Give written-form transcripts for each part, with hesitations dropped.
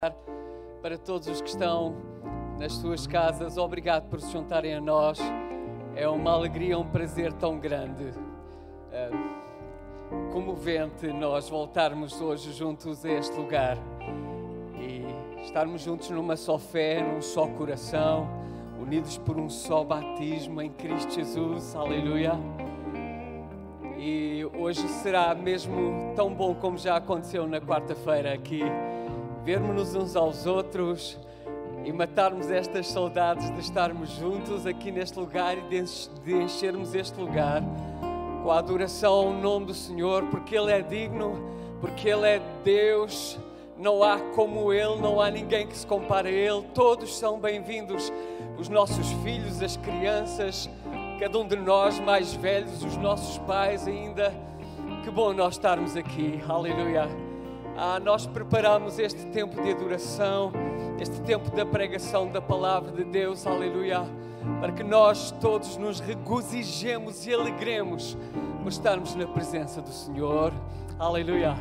Para todos os que estão nas suas casas, obrigado por se juntarem a nós. É uma alegria, um prazer tão grande, comovente nós voltarmos hoje juntos a este lugar e estarmos juntos numa só fé, num só coração, unidos por um só batismo em Cristo Jesus. Aleluia! E hoje será mesmo tão bom como já aconteceu na quarta-feira aqui, vermos-nos uns aos outros e matarmos estas saudades de estarmos juntos aqui neste lugar e de enchermos este lugar com a adoração ao nome do Senhor, porque Ele é digno, porque Ele é Deus, não há como Ele, não há ninguém que se compare a Ele. Todos são bem-vindos, os nossos filhos, as crianças, cada um de nós mais velhos, os nossos pais ainda. Que bom nós estarmos aqui, aleluia. Nós preparamos este tempo de adoração, este tempo da pregação da Palavra de Deus, aleluia, para que nós todos nos regozijemos e alegremos por estarmos na presença do Senhor, aleluia.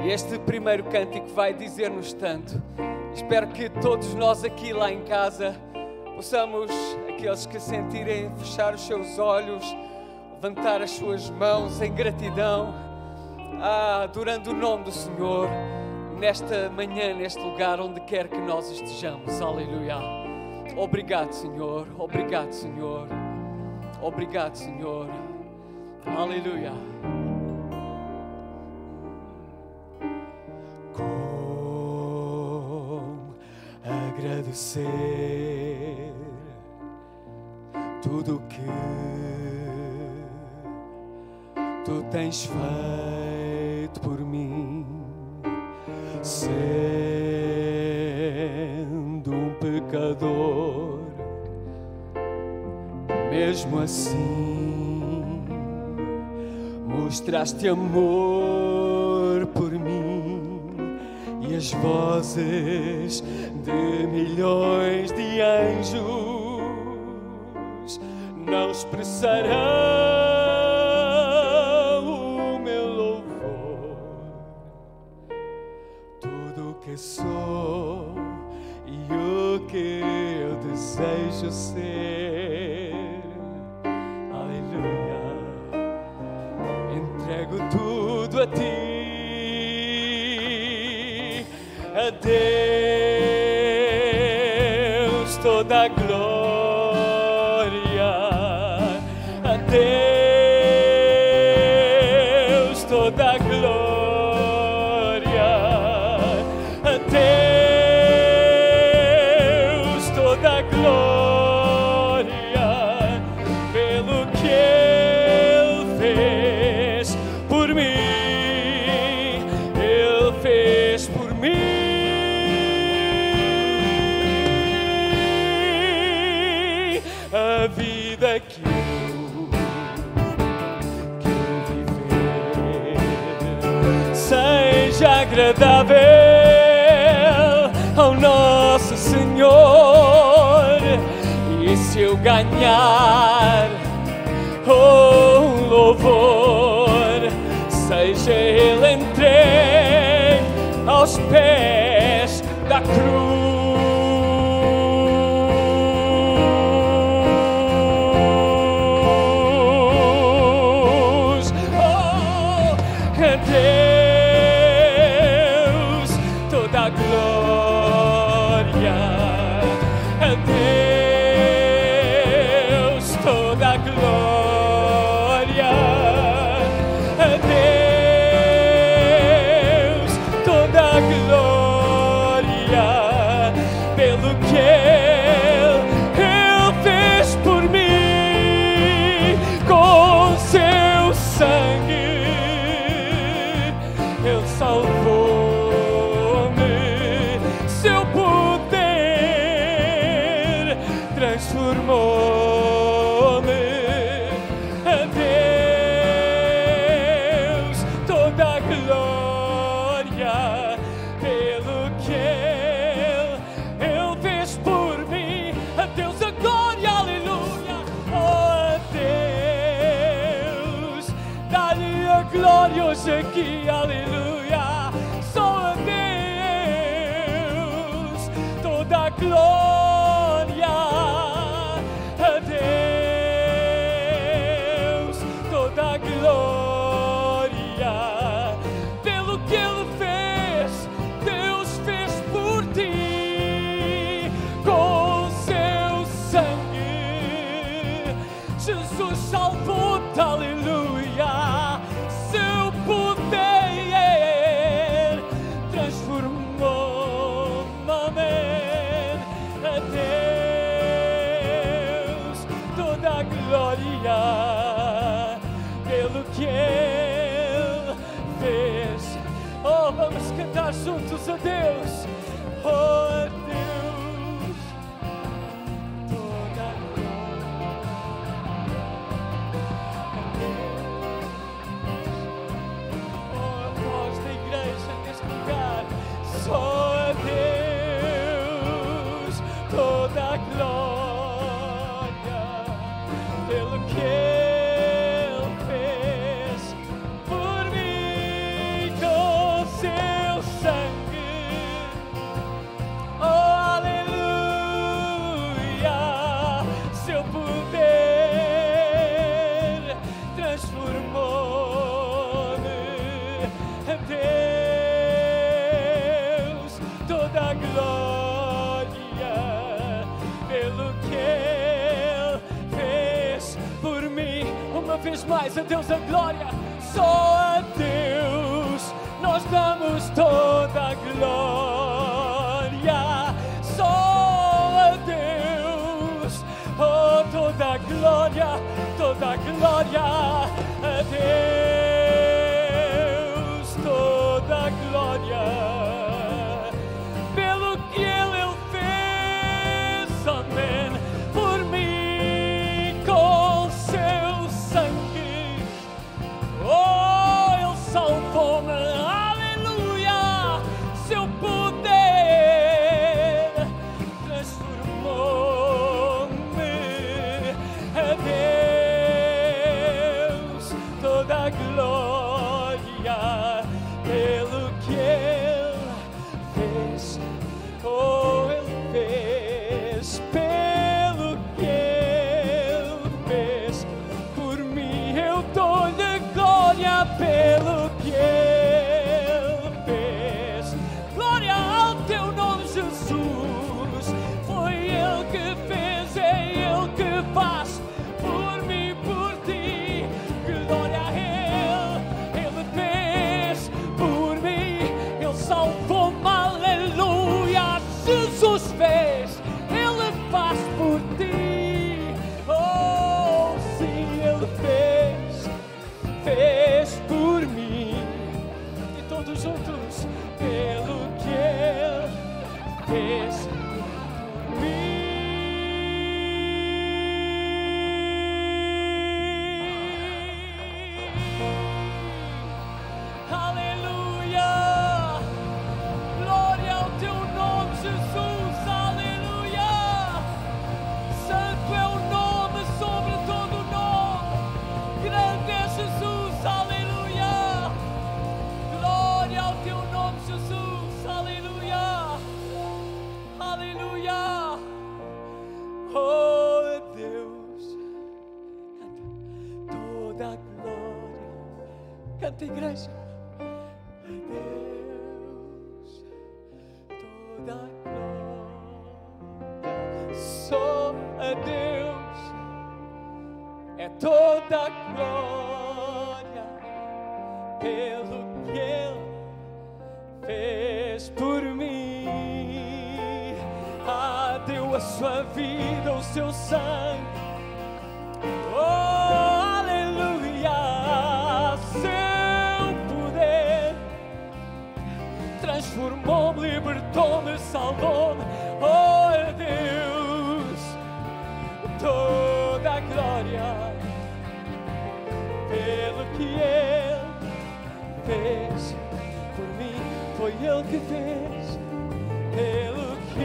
E este primeiro cântico vai dizer-nos tanto. Espero que todos nós aqui lá em casa possamos, aqueles que sentirem, fechar os seus olhos, levantar as suas mãos em gratidão, adorando o nome do Senhor nesta manhã, neste lugar, onde quer que nós estejamos. Aleluia. Obrigado, Senhor. Obrigado, Senhor. Obrigado, Senhor. Aleluia. Com agradecer tudo que Tu tens feito por mim, sendo um pecador, mesmo assim mostraste amor por mim, e as vozes de milhões de anjos não expressarão sou e o que eu desejo ser. Aleluia. Entrego tudo a ti, a Deus toda a glória, a Deus toda a glória. Agradável ao nosso Senhor, e se eu ganhar um louvor, seja Ele entregue aos pés da cruz. Glória hoje aqui, aleluia, só a Deus. glória a Deus, toda a glória pelo que Ele fez. Deus fez por ti com o seu sangue. Jesus salvou-te, aleluia. Seu poder transformou-me, amém. A Deus toda a glória pelo que Ele fez. Oh, vamos cantar juntos a Deus. Oh, a Deus toda a só a Deus toda a glória pelo que Ele fez por mim com seu sangue. Oh, aleluia, seu poder transformou-me. Deus toda a glória pelo que Ele fez por mim. Uma vez mais, a Deus a glória. Só a Deus nós damos toda a glória. Só a Deus, oh, toda a glória, toda a glória a Deus, toda a glória pelo que Ele fez, amém, por mim com seu sangue. Oh, Ele salvou-me, aleluia, seu poder transformou-me. A Deus toda a glória pelo que Ele fez. Oh, Ele fez pelo que Ele fez por mim. Eu dou-lhe glória pelo que Ele fez. Glória ao teu nome, Jesus. Foi Ele que fez, é Ele que faz por mim, por ti. Glória a Ele, Ele fez por mim. Ele salvou-me, aleluia. Jesus fez, Ele faz por ti. Oh, sim, Ele fez por mim. E todos juntos, pelo que Ele fez por mim. Aleluia. Glória ao teu nome, Jesus, aleluia. Santo é o nome sobre todo nome. Grande é Jesus, aleluia. Glória ao teu nome, Jesus, aleluia. Aleluia. Oh, Deus, toda a glória. Canta, igreja. Deus, toda a glória, só a Deus é toda a glória pelo que Ele fez por mim. Ah, deu a sua vida, o seu sangue. Oh, aleluia, seu poder transformou-me, libertou-me, salvou-me. Oh, Deus, toda a glória pelo que Ele fez por mim. Foi Ele que fez, pelo que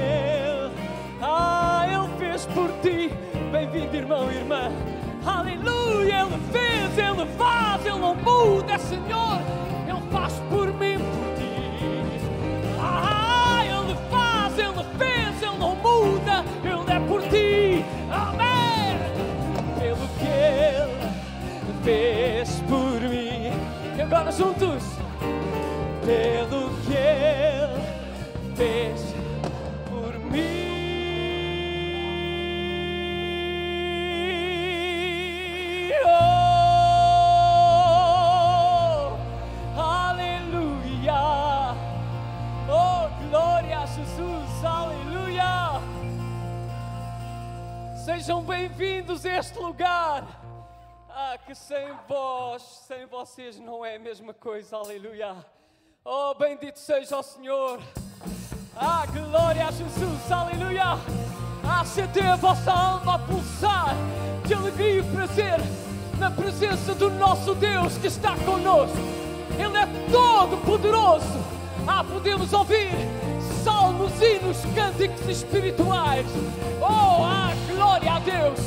Ele fez por ti. Bem-vindo, irmão e irmã. Aleluia, Ele fez, Ele faz, Ele não muda, Senhor. Ele faz por mim, por ti. Ele faz, Ele fez, Ele não muda. Sejam bem-vindos a este lugar. Que sem vós, sem vocês não é a mesma coisa, aleluia. Oh, bendito seja o Senhor. Glória a Jesus, aleluia. Sentem a vossa alma a pulsar de alegria e prazer na presença do nosso Deus que está conosco. Ele é todo poderoso. Podemos ouvir salmos, hinos, cânticos espirituais. Glória a Deus.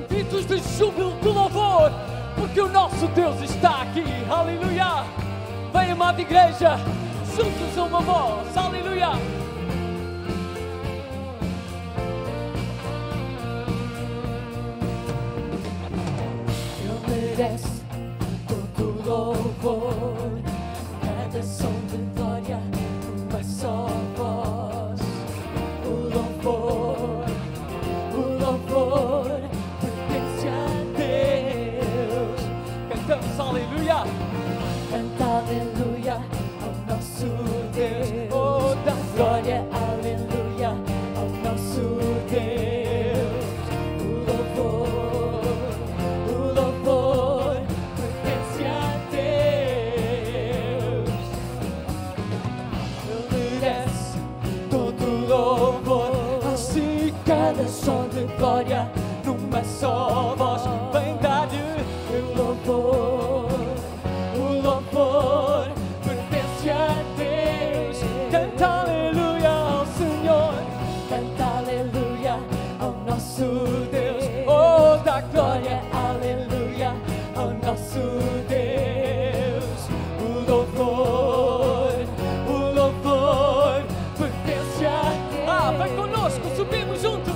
Gritos de júbilo, de louvor, porque o nosso Deus está aqui. Aleluia. Vem, amada igreja, juntos a uma voz. Aleluia. Ele merece todo louvor, cada som de glória, uma só voz. O louvor pertence a Deus. Cantamos aleluia. Canta aleluia ao nosso Deus. Dá glória, aleluia ao nosso Deus. O louvor pertence a Deus. Ele merece todo louvor, assim cada som de glória numa só voz. Vem dar-lhe o louvor. O louvor pertence a Deus. Canta aleluia ao Senhor. Canta aleluia ao nosso Deus. Dá glória, aleluia ao nosso Deus. O louvor pertence a Deus. Vem conosco, subimos junto.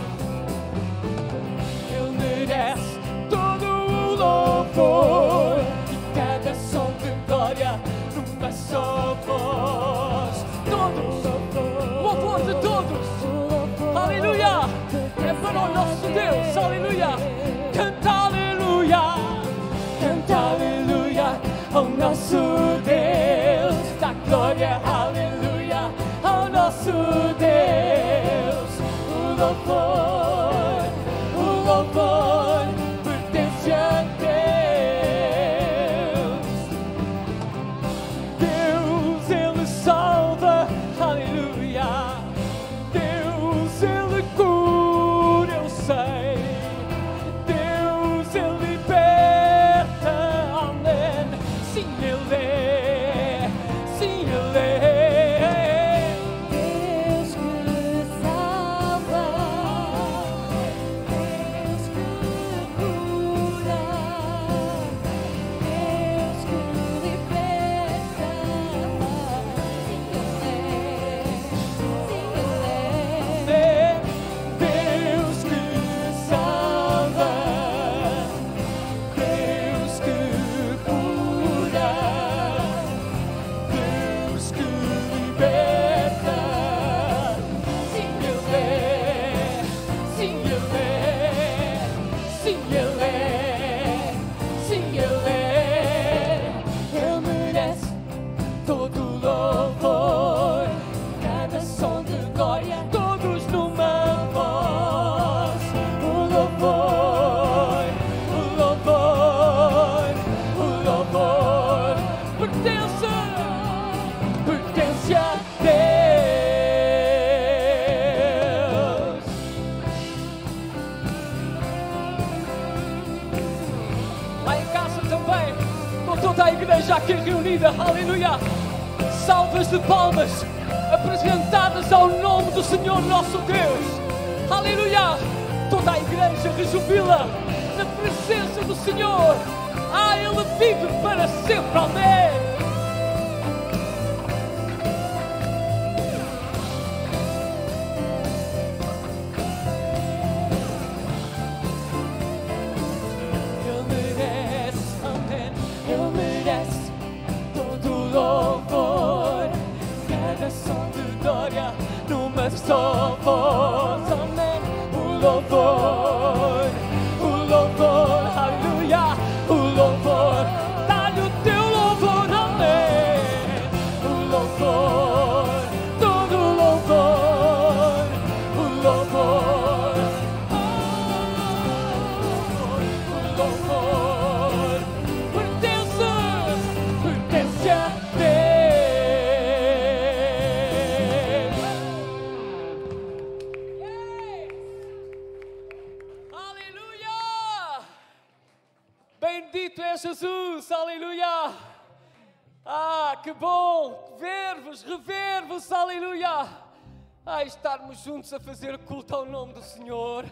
Ele merece todo o louvor e cada som de glória numa só voz. Todos, louvor de todos. Aleluia. É para o nosso Deus. Aleluia. Canta aleluia. Canta aleluia ao nosso Deus. Dá glória, aleluia ao nosso Deus. O louvor pertence a Deus. Deus, Ele salva, aleluia. Deus, Ele cura, eu sei. Deus, Ele liberta, amém. Sim, Ele é, sim, Ele é. Deus que salva, Deus que cura, Deus que liberta. Sim, Ele é, Deus que salva, Deus que cura, Deus que liberta. Sim, Ele é, sim, Ele é, sim, Ele é, sim, Ele é. Ele merece todo louvor, cada som de glória, todos numa voz. O louvor pertence a Deus. Lá em casa também, com toda a igreja aqui reunida, aleluia. Salvas de palmas apresentadas ao nome do Senhor nosso Deus, aleluia. Toda a igreja rejubila na presença do Senhor. Ele vive para sempre, amém. Ele merece, amém. Ele merece todo louvor, cada som de glória numa só voz, amém. O louvor, aleluia. O louvor, dá-lhe o teu louvor, amém. O louvor, todo louvor, o louvor. Bendito é Jesus, aleluia. Que bom ver-vos, rever-vos, aleluia. Estarmos juntos a fazer culto ao nome do Senhor.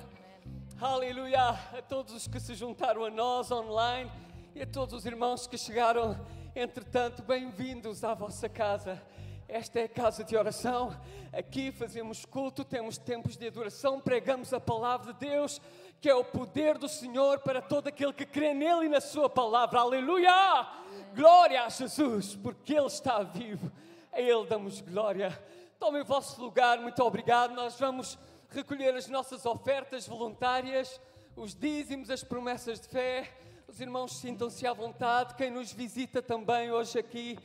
Aleluia. A todos os que se juntaram a nós online e a todos os irmãos que chegaram, entretanto, bem-vindos à vossa casa. Esta é a casa de oração. Aqui fazemos culto, temos tempos de adoração, pregamos a palavra de Deus, que é o poder do Senhor para todo aquele que crê nele e na sua palavra. Aleluia! Glória a Jesus, porque Ele está vivo. A Ele damos glória. Tomem o vosso lugar, muito obrigado. Nós vamos recolher as nossas ofertas voluntárias, os dízimos, as promessas de fé. Os irmãos sintam-se à vontade. Quem nos visita também hoje aqui,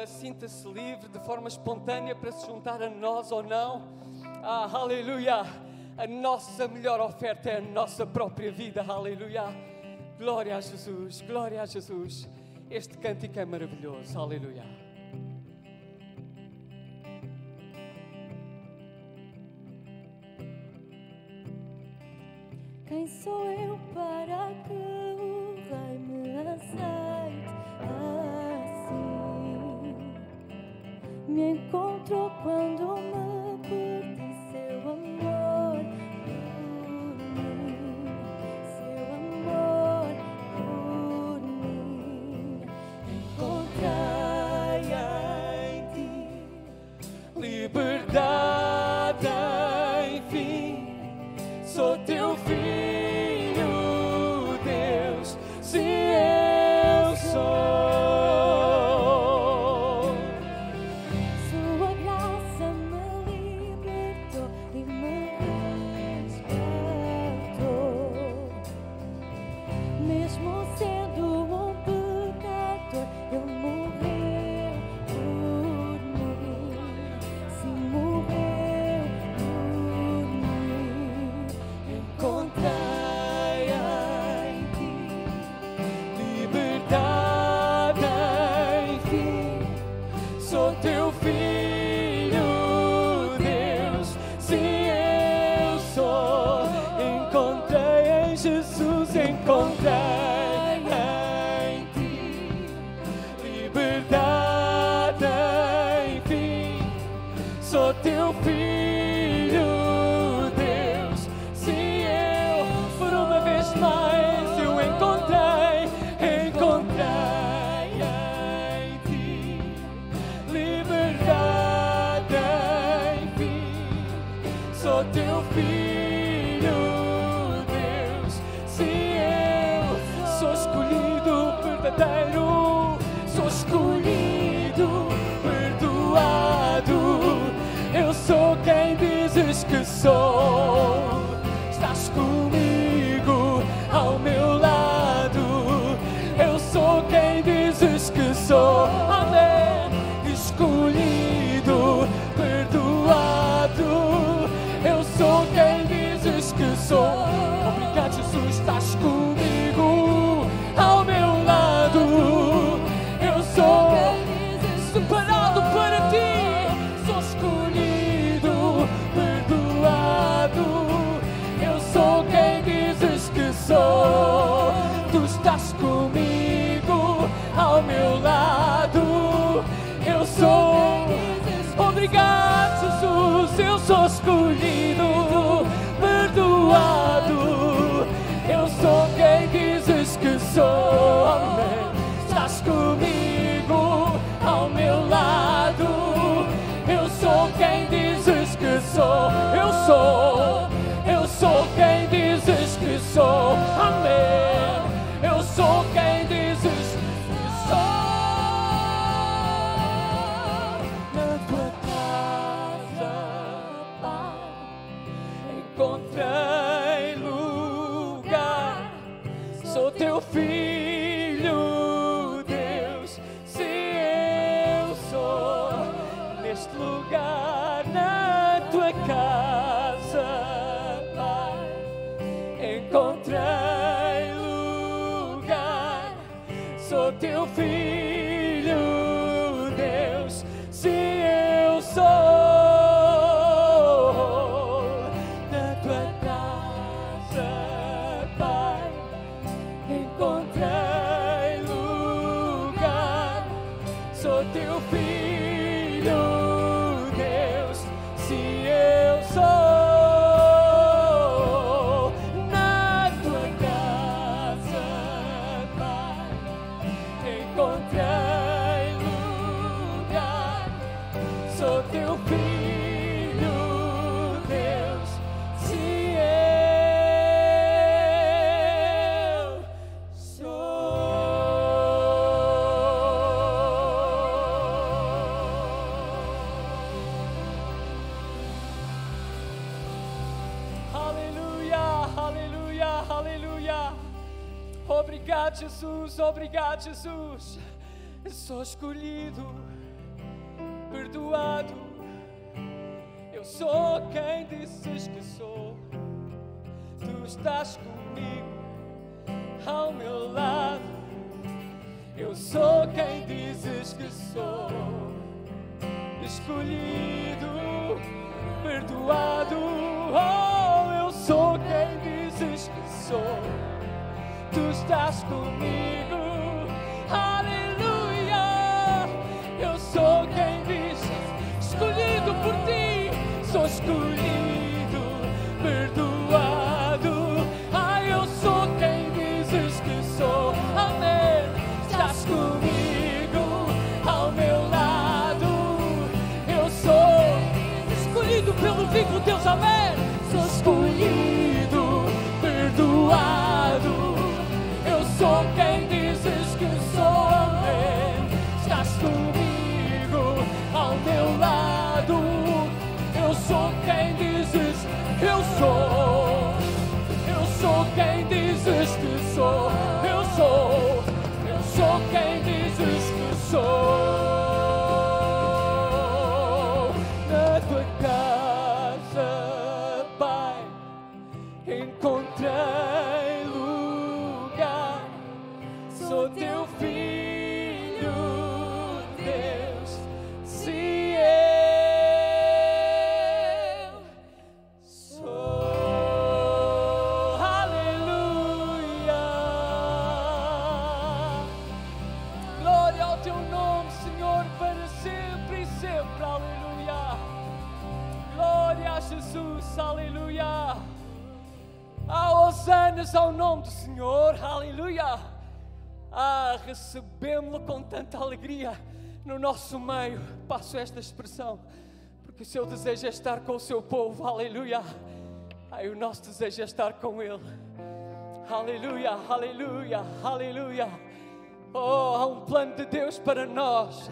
sinta-se livre de forma espontânea para se juntar a nós ou não. Aleluia! A nossa melhor oferta é a nossa própria vida. Aleluia! Glória a Jesus, glória a Jesus. Este cântico é maravilhoso. Aleluia! Quem sou eu para que o Rei me aceite assim? Me encontrou quando me perdi, seu amor por mim, seu amor por mim. Encontrei em ti liberdade, enfim, sou teu filho. Que sou, estás comigo ao meu lado. Eu sou quem dizes que sou, amém. Escolhido, perdoado. Eu sou quem dizes que sou. Obrigado, Jesus, estás comigo ao meu lado. Eu sou separado para ti. Sou escolhido, eu sou quem dizes que sou. Tu estás comigo ao meu lado. Eu sou. Obrigado, Jesus. Eu sou escolhido, perdoado. Eu sou quem dizes que sou. Amém. Estás comigo ao meu lado. Eu sou quem dizes que sou. Eu sou quem dizes que sou. Amém. Eu sou quem dizes que sou. Na tua casa, Pai, encontrei lugar. Sou teu filho, Deus. Se eu sou neste lugar, na tua casa, encontrei lugar. Sou teu filho, Deus. Se eu sou na tua casa. Obrigado, Jesus, obrigado, Jesus. Sou escolhido, perdoado. Eu sou quem dizes que sou. Tu estás comigo, ao meu lado. Eu sou quem dizes que sou. Escolhido, perdoado. Oh, eu sou quem dizes que sou. Tu estás comigo, aleluia. Eu sou quem dizes, escolhido por ti. Sou escolhido, perdoado. Ah, eu sou quem dizes que sou. Amém. Estás comigo, ao meu lado. Eu sou escolhido pelo vivo Deus. Amém. Sou escolhido, perdoado. Eu sou quem dizes que sou. Amém. Estás comigo, ao meu lado. Eu sou quem dizes, eu sou. Eu sou quem dizes que sou. Eu sou quem dizes que sou. Na tua casa, Pai, encontrei lugar. Sou teu filho, Deus. Se eu sou, aleluia. Glória ao teu nome, Senhor, para sempre e sempre, aleluia. Glória a Jesus, aleluia. Ah, hosanas ao nome do Senhor, aleluia. Ah, recebemos-lo com tanta alegria no nosso meio. Passo esta expressão, porque o seu desejo é estar com o seu povo, aleluia. Ah, e o nosso desejo é estar com Ele, aleluia, aleluia, aleluia. Oh, há um plano de Deus para nós.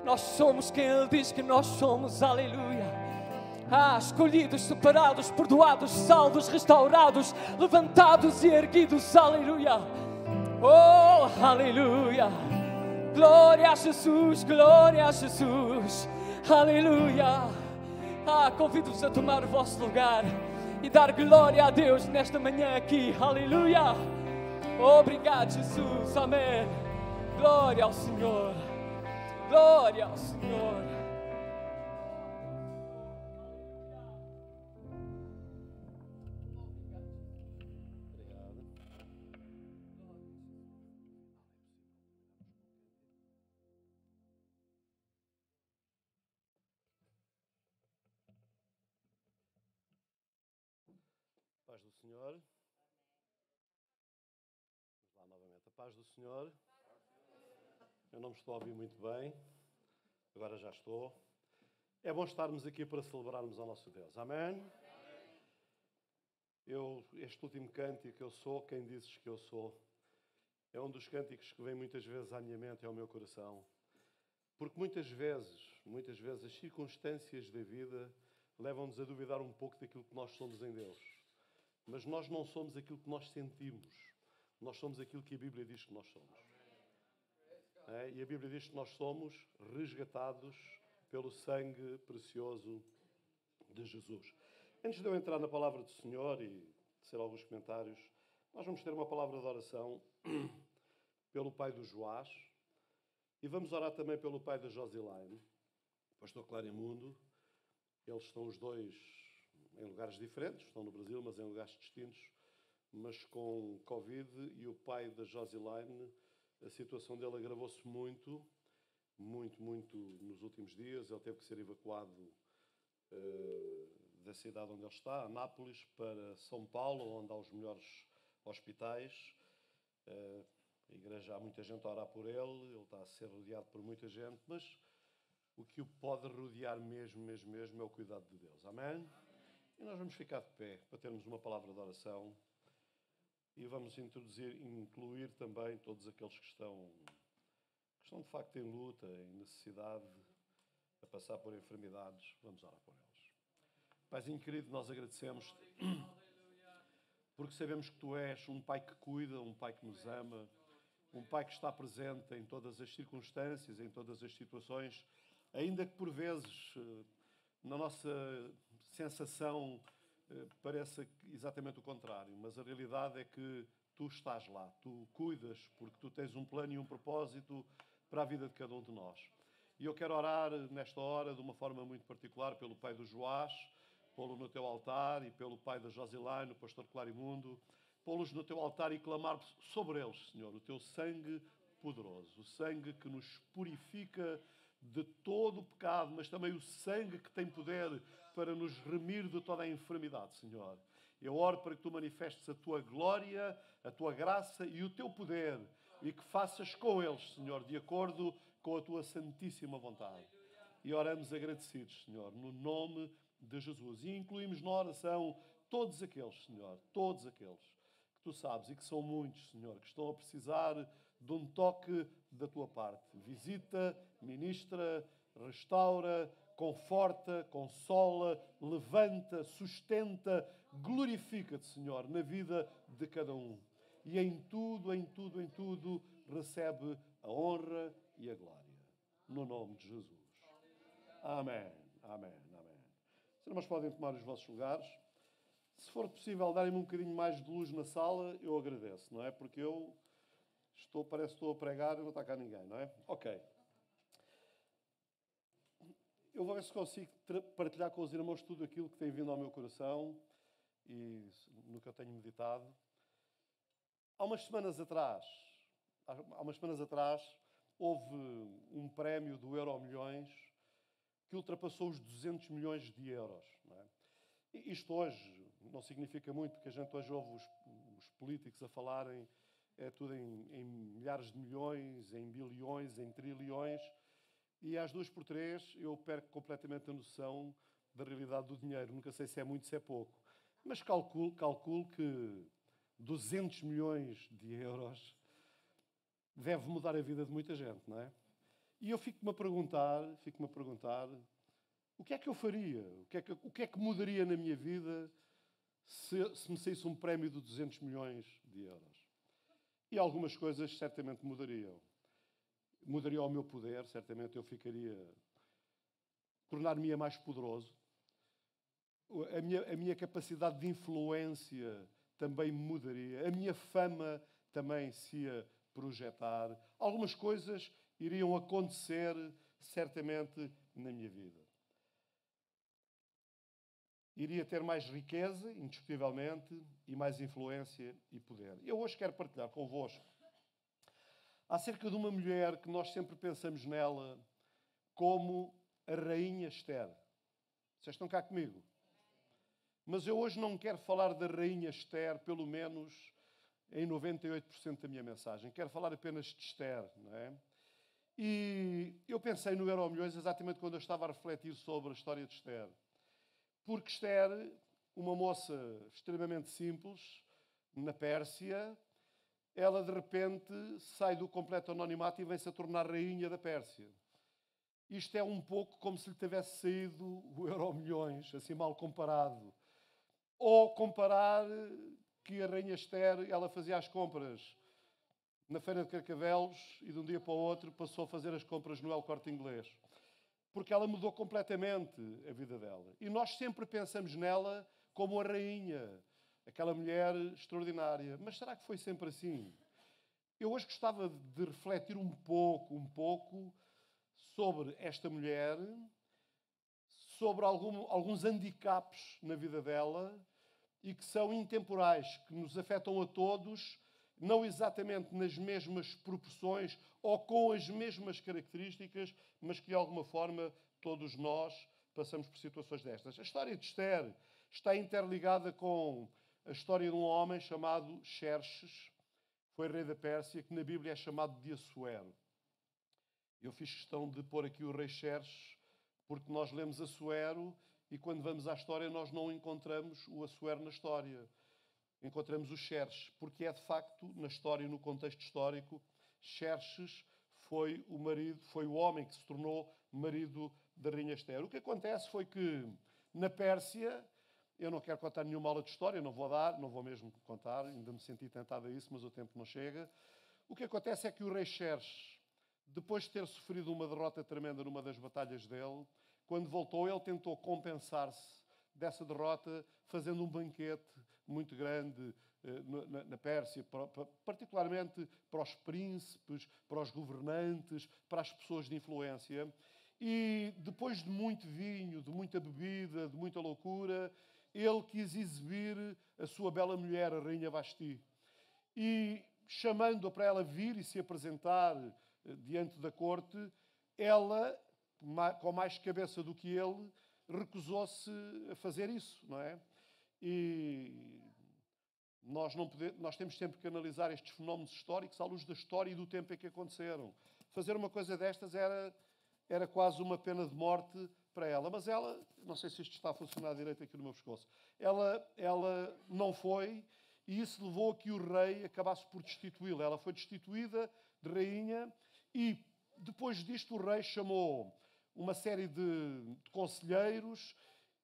Nós somos quem Ele diz que nós somos, aleluia. Ah, escolhidos, separados, perdoados, salvos, restaurados, levantados e erguidos, aleluia. Oh, aleluia. Glória a Jesus, glória a Jesus, aleluia. Ah, convido-vos a tomar o vosso lugar e dar glória a Deus nesta manhã aqui, aleluia. Obrigado, Jesus, amém. Glória ao Senhor, glória ao Senhor. Paz do Senhor. Vamos lá novamente. A paz do Senhor. Eu não me estou a ouvir muito bem. Agora já estou. É bom estarmos aqui para celebrarmos ao nosso Deus. Amém? Este último cântico, eu sou quem dizes que eu sou, é um dos cânticos que vem muitas vezes à minha mente e ao meu coração. Porque muitas vezes as circunstâncias da vida levam-nos a duvidar um pouco daquilo que nós somos em Deus. Mas nós não somos aquilo que nós sentimos. Nós somos aquilo que a Bíblia diz que nós somos. E a Bíblia diz que nós somos resgatados pelo sangue precioso de Jesus. Antes de eu entrar na palavra do Senhor e tecer alguns comentários, nós vamos ter uma palavra de oração pelo pai do Joás e vamos orar também pelo pai da Josilaine, pastor Clarimundo. Eles estão os dois em lugares diferentes, estão no Brasil, mas em lugares distintos, mas com Covid, e o pai da Josilaine, a situação dele agravou-se muito nos últimos dias. Ele teve que ser evacuado da cidade onde ele está, Anápolis, para São Paulo, onde há os melhores hospitais. A igreja, há muita gente a orar por ele está a ser rodeado por muita gente, mas o que o pode rodear mesmo é o cuidado de Deus. Amém? E nós vamos ficar de pé para termos uma palavra de oração e vamos incluir também todos aqueles que estão de facto em luta, em necessidade, a passar por enfermidades. Vamos orar por eles. Paizinho querido, nós agradecemos-te porque sabemos que Tu és um Pai que cuida, um Pai que nos ama, um Pai que está presente em todas as circunstâncias, em todas as situações, ainda que por vezes, na nossa sensação, pareça exatamente o contrário, mas a realidade é que Tu estás lá, Tu cuidas, porque Tu tens um plano e um propósito para a vida de cada um de nós. E eu quero orar nesta hora de uma forma muito particular pelo pai do Joás, pô-lo no Teu altar, e pelo pai da Josilaine, o pastor Clarimundo, pô-los no Teu altar e clamar sobre eles, Senhor, o Teu sangue poderoso, o sangue que nos purifica de todo o pecado, mas também o sangue que tem poder para nos remir de toda a enfermidade, Senhor. Eu oro para que Tu manifestes a Tua glória, a Tua graça e o Teu poder, e que faças com eles, Senhor, de acordo com a Tua santíssima vontade. E oramos agradecidos, Senhor, no nome de Jesus. E incluímos na oração todos aqueles, Senhor, todos aqueles que Tu sabes, e que são muitos, Senhor, que estão a precisar de um toque da Tua parte. Visita, ministra, restaura, conforta, consola, levanta, sustenta, glorifica-Te, Senhor, na vida de cada um. E em tudo, em tudo, em tudo, recebe a honra e a glória. No nome de Jesus. Amém, amém, amém. Os irmãos podem tomar os vossos lugares. Se for possível, darem-me um bocadinho mais de luz na sala, eu agradeço, não é? Porque eu parece que estou a pregar e não está cá ninguém, não é? Ok. Eu vou ver se consigo partilhar com os irmãos tudo aquilo que tem vindo ao meu coração e no que eu tenho meditado. Há umas semanas atrás, houve um prémio do Euromilhões que ultrapassou os 200 milhões de euros. Não é? E isto hoje não significa muito, porque a gente hoje ouve os políticos a falarem tudo em milhares de milhões, em bilhões, em trilhões, e às 2 por 3 eu perco completamente a noção da realidade do dinheiro. Nunca sei se é muito, se é pouco. Mas calculo que 200 milhões de euros deve mudar a vida de muita gente, não é? E eu fico-me a perguntar, o que é que eu faria? O que é que mudaria na minha vida se me saísse um prémio de 200 milhões de euros? E algumas coisas certamente mudariam. Mudaria o meu poder, certamente eu tornar-me mais poderoso. A minha capacidade de influência também mudaria. A minha fama também se ia projetar. Algumas coisas iriam acontecer certamente na minha vida. Iria ter mais riqueza, indiscutivelmente, e mais influência e poder. Eu hoje quero partilhar convosco acerca de uma mulher que nós sempre pensamos nela como a Rainha Esther. Vocês estão cá comigo? Mas eu hoje não quero falar da Rainha Esther, pelo menos em 98% da minha mensagem. Quero falar apenas de Esther, não é? E eu pensei no Euromilhões exatamente quando eu estava a refletir sobre a história de Esther. Porque Esther, uma moça extremamente simples, na Pérsia, ela de repente sai do completo anonimato e vem-se a tornar rainha da Pérsia. Isto é um pouco como se lhe tivesse saído o Euromilhões, assim mal comparado. Ou comparar que a Rainha Esther, ela fazia as compras na Feira de Carcavelos e de um dia para o outro passou a fazer as compras no El Corte Inglês. Porque ela mudou completamente a vida dela. E nós sempre pensamos nela como a rainha, aquela mulher extraordinária. Mas será que foi sempre assim? Eu hoje gostava de refletir um pouco sobre esta mulher, sobre alguns handicaps na vida dela e que são intemporais, que nos afetam a todos, não exatamente nas mesmas proporções ou com as mesmas características, mas que de alguma forma todos nós passamos por situações destas. A história de Esther está interligada com a história de um homem chamado Xerxes, foi rei da Pérsia, que na Bíblia é chamado de Assuero. Eu fiz questão de pôr aqui o rei Xerxes, porque nós lemos Assuero e quando vamos à história nós não encontramos o Assuero na história. Encontramos o Xerxes, porque é de facto, na história, no contexto histórico, Xerxes foi o homem que se tornou marido da Rainha Esther. O que acontece foi que, na Pérsia, Eu não quero contar nenhuma aula de história, não vou mesmo contar, ainda me senti tentado a isso, mas o tempo não chega. O que acontece é que o rei Xerxes, depois de ter sofrido uma derrota tremenda numa das batalhas dele, quando voltou, ele tentou compensar-se dessa derrota fazendo um banquete muito grande na Pérsia, particularmente para os príncipes, para os governantes, para as pessoas de influência. E depois de muito vinho, de muita bebida, de muita loucura, ele quis exibir a sua bela mulher, a rainha Vasti. E chamando-a para ela vir e se apresentar diante da corte, ela, com mais cabeça do que ele, recusou-se a fazer isso, não é? E nós temos sempre que analisar estes fenómenos históricos à luz da história e do tempo em que aconteceram. Fazer uma coisa destas era quase uma pena de morte para ela. Mas ela, não sei se isto está a funcionar direito aqui no meu pescoço, ela não foi, e isso levou a que o rei acabasse por destituí-la. Ela foi destituída de rainha e, depois disto, o rei chamou uma série de conselheiros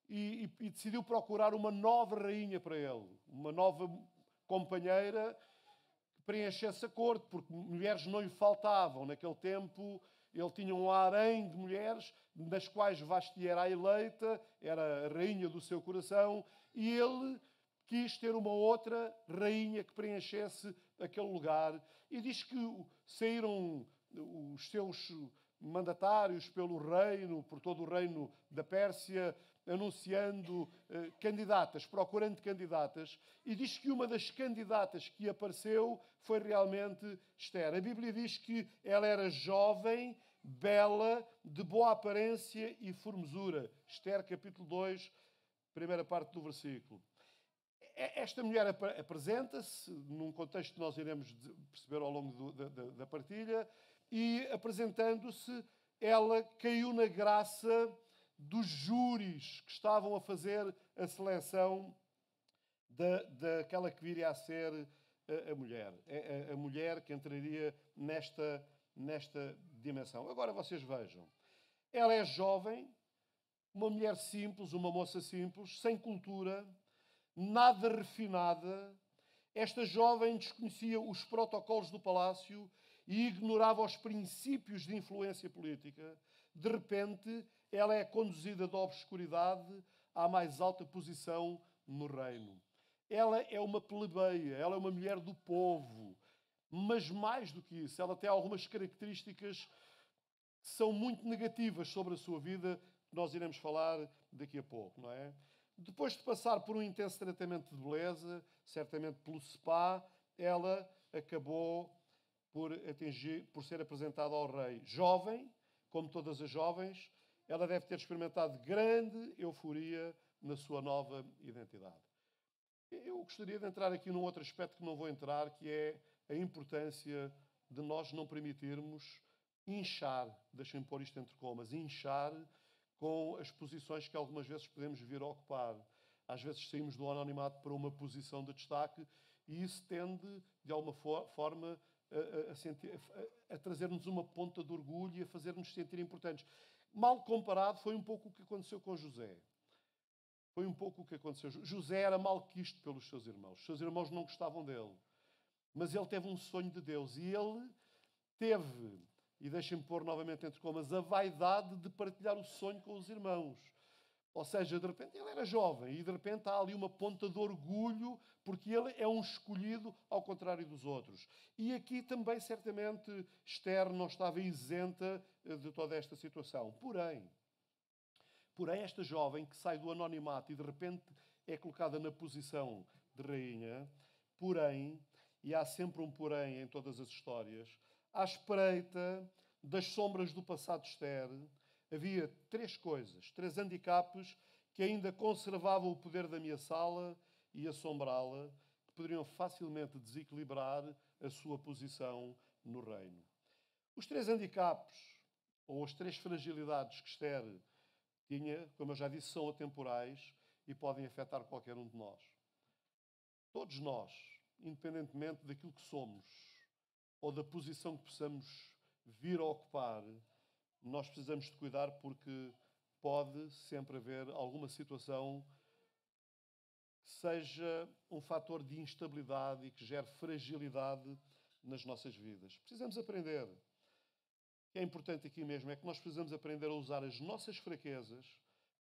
e decidiu procurar uma nova rainha para ele, uma nova companheira que preenchesse a corte, porque mulheres não lhe faltavam. Naquele tempo, ele tinha um harém de mulheres, das quais Vasti era a eleita, era a rainha do seu coração, e ele quis ter uma outra rainha que preenchesse aquele lugar. E diz que saíram os seus mandatários pelo reino, por todo o reino da Pérsia, anunciando candidatas, procurando candidatas, e diz que uma das candidatas que apareceu foi realmente Esther. A Bíblia diz que ela era jovem, bela, de boa aparência e formosura. Esther, capítulo 2, primeira parte do versículo. Esta mulher apresenta-se, num contexto que nós iremos perceber ao longo da partilha, e apresentando-se, ela caiu na graça dos júris que estavam a fazer a seleção daquela que viria a ser a mulher. A mulher que entraria nesta dimensão. Agora vocês vejam. Ela é jovem, uma mulher simples, uma moça simples, sem cultura, nada refinada. Esta jovem desconhecia os protocolos do palácio e ignorava os princípios de influência política. De repente, ela é conduzida da obscuridade à mais alta posição no reino. Ela é uma plebeia, ela é uma mulher do povo. Mas mais do que isso, ela tem algumas características que são muito negativas sobre a sua vida, que nós iremos falar daqui a pouco, não é? Depois de passar por um intenso tratamento de beleza, certamente pelo spa, ela acabou por ser apresentada ao rei. Jovem, como todas as jovens, ela deve ter experimentado grande euforia na sua nova identidade. Eu gostaria de entrar aqui num outro aspecto que não vou entrar, que é a importância de nós não permitirmos inchar, deixem-me pôr isto entre comas, inchar com as posições que algumas vezes podemos vir a ocupar. Às vezes saímos do anonimato para uma posição de destaque e isso tende, de alguma forma, a trazer-nos uma ponta de orgulho e a fazer-nos sentir importantes. Mal comparado, foi um pouco o que aconteceu com José. Foi um pouco o que aconteceu. José era malquisto pelos seus irmãos. Os seus irmãos não gostavam dele. Mas ele teve um sonho de Deus. E ele teve, e deixem-me pôr novamente entre comas, a vaidade de partilhar o sonho com os irmãos. Ou seja, de repente ele era jovem e de repente há ali uma ponta de orgulho porque ele é um escolhido ao contrário dos outros. E aqui também, certamente, Esther não estava isenta de toda esta situação. Porém, esta jovem que sai do anonimato e de repente é colocada na posição de rainha, porém, e há sempre um porém em todas as histórias, à espreita das sombras do passado de Esther, havia três coisas, três handicaps que ainda conservavam o poder de ameaçá-la e assombrá-la, que poderiam facilmente desequilibrar a sua posição no reino. Os três handicaps, ou as três fragilidades que Esther tinha, como eu já disse, são atemporais e podem afetar qualquer um de nós. Todos nós, independentemente daquilo que somos ou da posição que possamos vir a ocupar, nós precisamos de cuidar porque pode sempre haver alguma situação seja um fator de instabilidade e que gere fragilidade nas nossas vidas. Precisamos aprender. O que é importante aqui mesmo é que nós precisamos aprender a usar as nossas fraquezas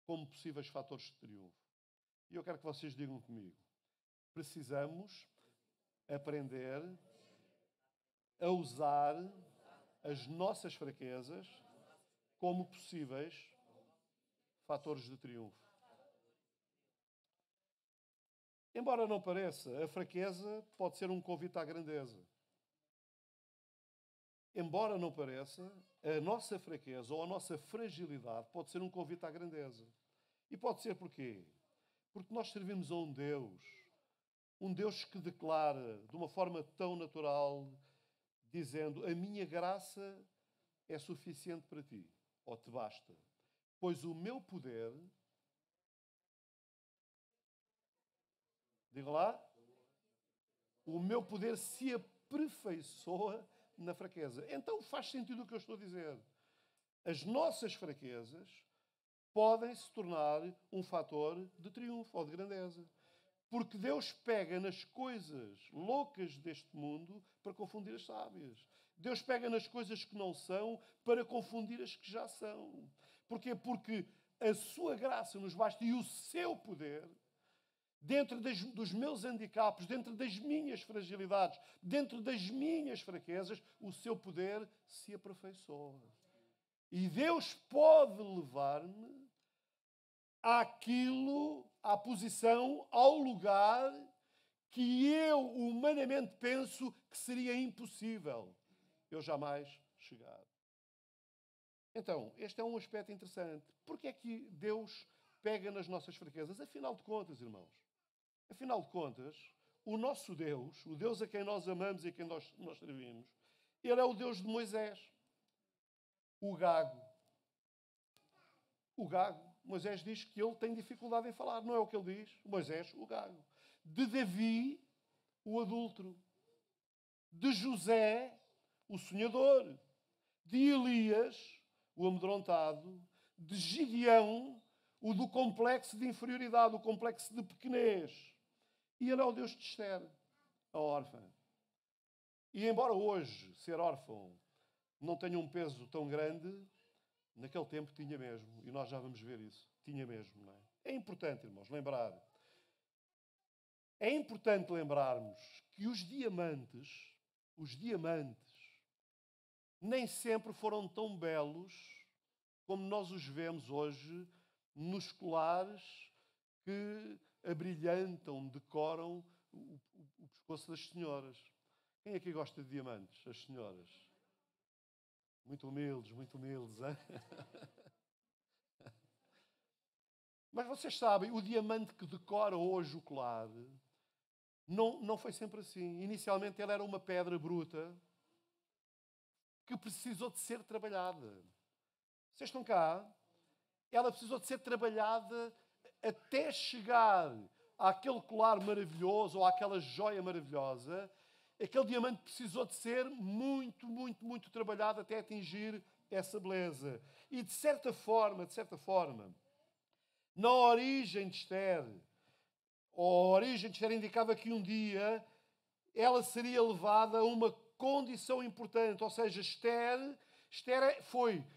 como possíveis fatores de triunfo. E eu quero que vocês digam comigo. Precisamos aprender a usar as nossas fraquezas como possíveis fatores de triunfo. Embora não pareça, a fraqueza pode ser um convite à grandeza. Embora não pareça, a nossa fraqueza ou a nossa fragilidade pode ser um convite à grandeza. E pode ser porquê? Porque nós servimos a um Deus que declara de uma forma tão natural, dizendo: a minha graça é suficiente para ti, ou te basta, pois o meu poder, diga lá, o meu poder se aperfeiçoa na fraqueza. Então faz sentido o que eu estou a dizer. As nossas fraquezas podem se tornar um fator de triunfo ou de grandeza. Porque Deus pega nas coisas loucas deste mundo para confundir as sábias. Deus pega nas coisas que não são para confundir as que já são. Porquê? Porque a sua graça nos basta e o seu poder, dentro dos meus handicaps, dentro das minhas fragilidades, dentro das minhas fraquezas, o seu poder se aperfeiçoa. E Deus pode levar-me à posição, ao lugar que eu humanamente penso que seria impossível eu jamais chegar. Então, este é um aspecto interessante. Porque é que Deus pega nas nossas fraquezas? Afinal de contas, irmãos, afinal de contas, o nosso Deus, o Deus a quem nós amamos e a quem nós servimos, ele é o Deus de Moisés, o gago. O gago. Moisés diz que ele tem dificuldade em falar. Não é o que ele diz? Moisés, o gago. De Davi, o adúltero. De José, o sonhador. De Elias, o amedrontado. De Gideão, o do complexo de inferioridade, o complexo de pequenez. E ele é o Deus de Esther, a órfã. E embora hoje ser órfão não tenha um peso tão grande, naquele tempo tinha mesmo, e nós já vamos ver isso. Tinha mesmo, não é? É importante, irmãos, lembrar. É importante lembrarmos que os diamantes, nem sempre foram tão belos como nós os vemos hoje nos colares que abrilhantam, decoram o pescoço das senhoras. Quem aqui gosta de diamantes? As senhoras. Muito humildes, hein? Mas vocês sabem, o diamante que decora hoje o colar não foi sempre assim. Inicialmente ele era uma pedra bruta que precisou de ser trabalhada. Vocês estão cá? Ela precisou de ser trabalhada até chegar àquele colar maravilhoso ou àquela joia maravilhosa. Aquele diamante precisou de ser muito, muito, muito trabalhado até atingir essa beleza. E de certa forma, na origem de Esther, a origem de Esther indicava que um dia ela seria levada a uma condição importante. Ou seja, Esther